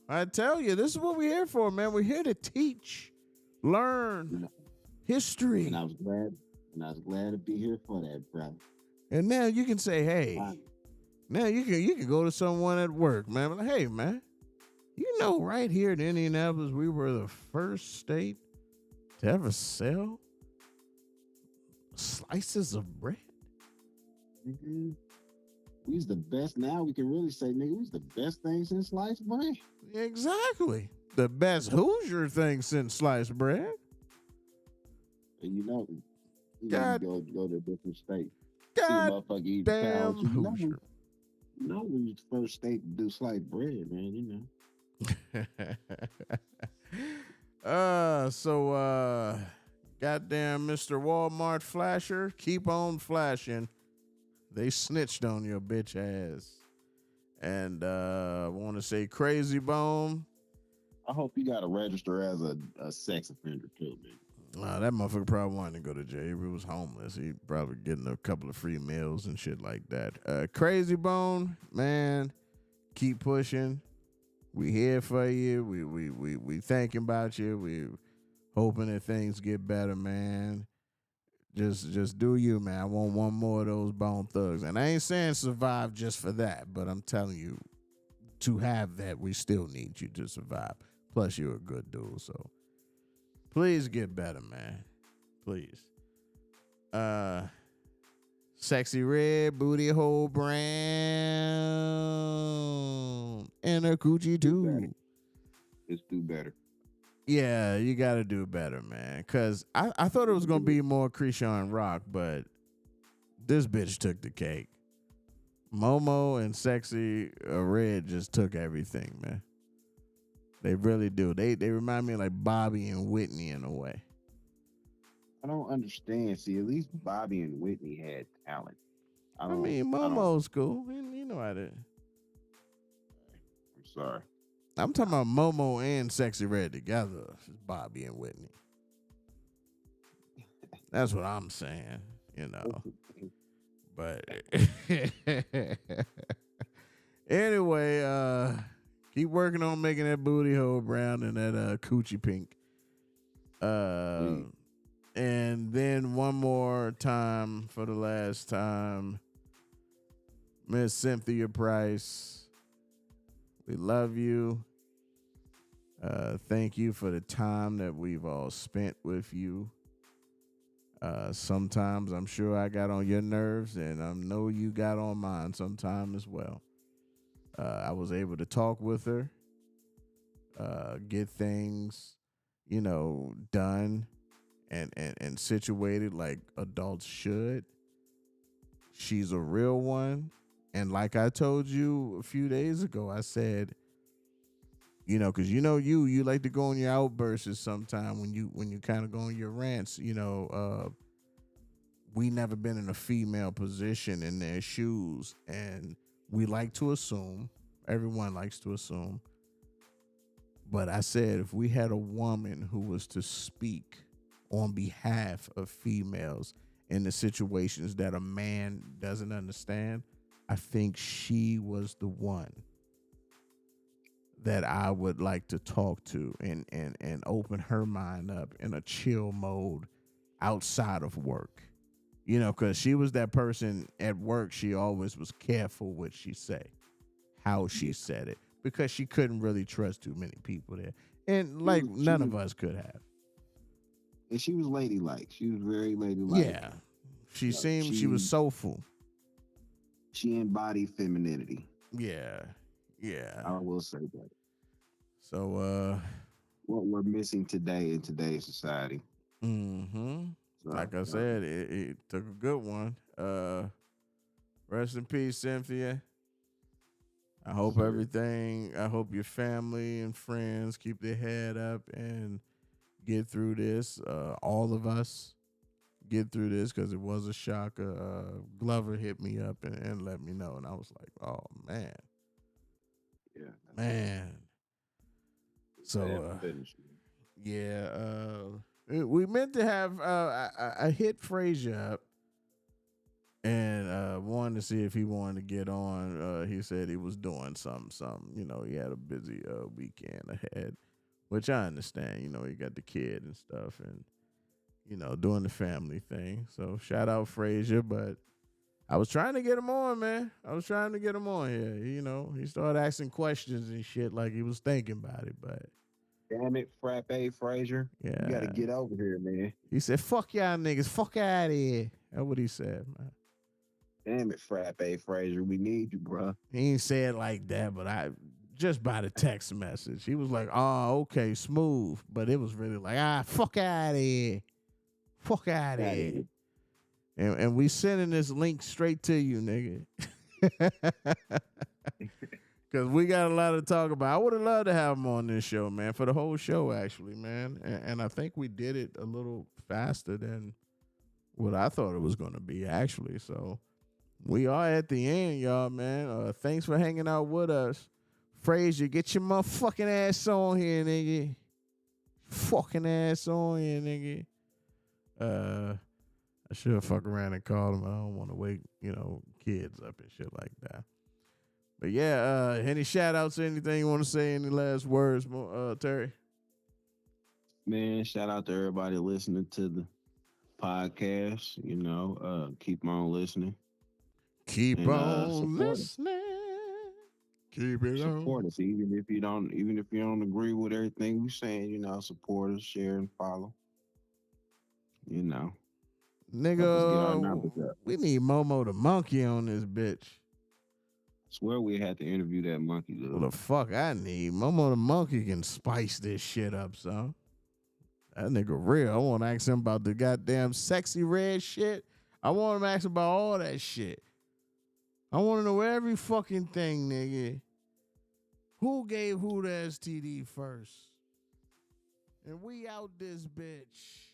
I tell you, this is what we're here for, man. We're here to teach, learn history. And I was glad to be here for that, brother. And now you can say, hey, now you can go to someone at work, man. Like, hey, man, you know, right here in Indianapolis, we were the first state to ever sell slices of bread. Mm-hmm. We's the best. Now we can really say, nigga, we's the best thing since sliced bread. Exactly. The best Hoosier thing since sliced bread. And you know God, go to a different state. God damn Hoosier. You know we was the first state to do sliced bread, man, you know. Goddamn Mr. Walmart Flasher, keep on flashing. They snitched on your bitch ass. And I want to say Crazy Bone. I hope you got to register as a sex offender too, man. That motherfucker probably wanted to go to jail. He was homeless. He probably getting a couple of free meals and shit like that. Crazy Bone, man, keep pushing. We here for you. We thinking about you. We hoping that things get better, man. Just do you, man. I want one more of those Bone Thugs. And I ain't saying survive just for that, but I'm telling you, to have that, we still need you to survive. Plus, you're a good dude, so please get better, man. Please. Sexy Red, Booty Hole Brown, and a coochie too. Just do better. Yeah, you got to do better, man. Because I thought it was going to be more Krishan Rock, but this bitch took the cake. Momo and Sexy Red just took everything, man. They really do. They remind me of like Bobby and Whitney in a way. I don't understand. See, at least Bobby and Whitney had talent. I mean, I don't. Momo's cool. You know how to. I'm sorry. I'm talking about Momo and Sexy Red together. Bobby and Whitney. That's what I'm saying, you know. But anyway, keep working on making that booty hole brown and that coochie pink. And then one more time for the last time, Miss Cynthia Price, we love you. Thank you for the time that we've all spent with you. Sometimes I'm sure I got on your nerves, and I know you got on mine sometime as well. I was able to talk with her, get things, done and situated like adults should. She's a real one. And like I told you a few days ago, I said, because you like to go on your outbursts sometime when you kind of go on your rants. We never been in a female position in their shoes, and we like to assume. Everyone likes to assume. But I said if we had a woman who was to speak on behalf of females in the situations that a man doesn't understand, I think she was the one that I would like to talk to and open her mind up in a chill mode outside of work. Because she was that person at work. She always was careful what she say, how she said it, because she couldn't really trust too many people there. And like none of us could have. And she was ladylike. She was very ladylike. Yeah. She was soulful. She embodied femininity. Yeah. Yeah. I will say that. So what we're missing today in today's society. Mm-hmm. Like I said, it took a good one. Rest in peace, Cynthia. I hope I hope your family and friends keep their head up and get through this. All of us get through this, because it was a shocker. Glover hit me up and let me know, and I was like, oh, man. Yeah. Man. So, we meant to have, I hit Frazier up and wanted to see if he wanted to get on. He said he was doing something. He had a busy weekend ahead, which I understand. He got the kid and stuff and, doing the family thing. So shout out Frazier, but I was trying to get him on, man. I was trying to get him on here. He started asking questions and shit like he was thinking about it, but. Damn it, Frappe Frazier. Yeah. You got to get over here, man. He said, fuck y'all niggas. Fuck out of here. That's what he said, man. Damn it, Frappe Frazier. We need you, bro. He ain't say it like that, but just by the text message. He was like, oh, okay, smooth. But it was really like, fuck out of here. Fuck out of here. And we sending this link straight to you, nigga. Because we got a lot to talk about. I would have loved to have him on this show, man, for the whole show, actually, man. And I think we did it a little faster than what I thought it was going to be, actually. So we are at the end, y'all, man. Thanks for hanging out with us. Frazier, get your motherfucking ass on here, nigga. Fucking ass on here, nigga. I should fuck around and call him. I don't want to wake, kids up and shit like that. But yeah, any shout outs or anything you want to say? Any last words, Terry? Man, shout out to everybody listening to the podcast. Keep on listening. Keep on listening. Keep it on. Support us, even if you don't agree with everything we're saying. Support us, share, and follow. Nigga, we need Momo the monkey on this bitch. Swear we had to interview that monkey, dude. Well, the fuck I need. Momo the monkey can spice this shit up, son. That nigga real. I want to ask him about the goddamn sexy red shit. I want him to ask about all that shit. I want to know every fucking thing, nigga. Who gave who the STD first? And we out this bitch.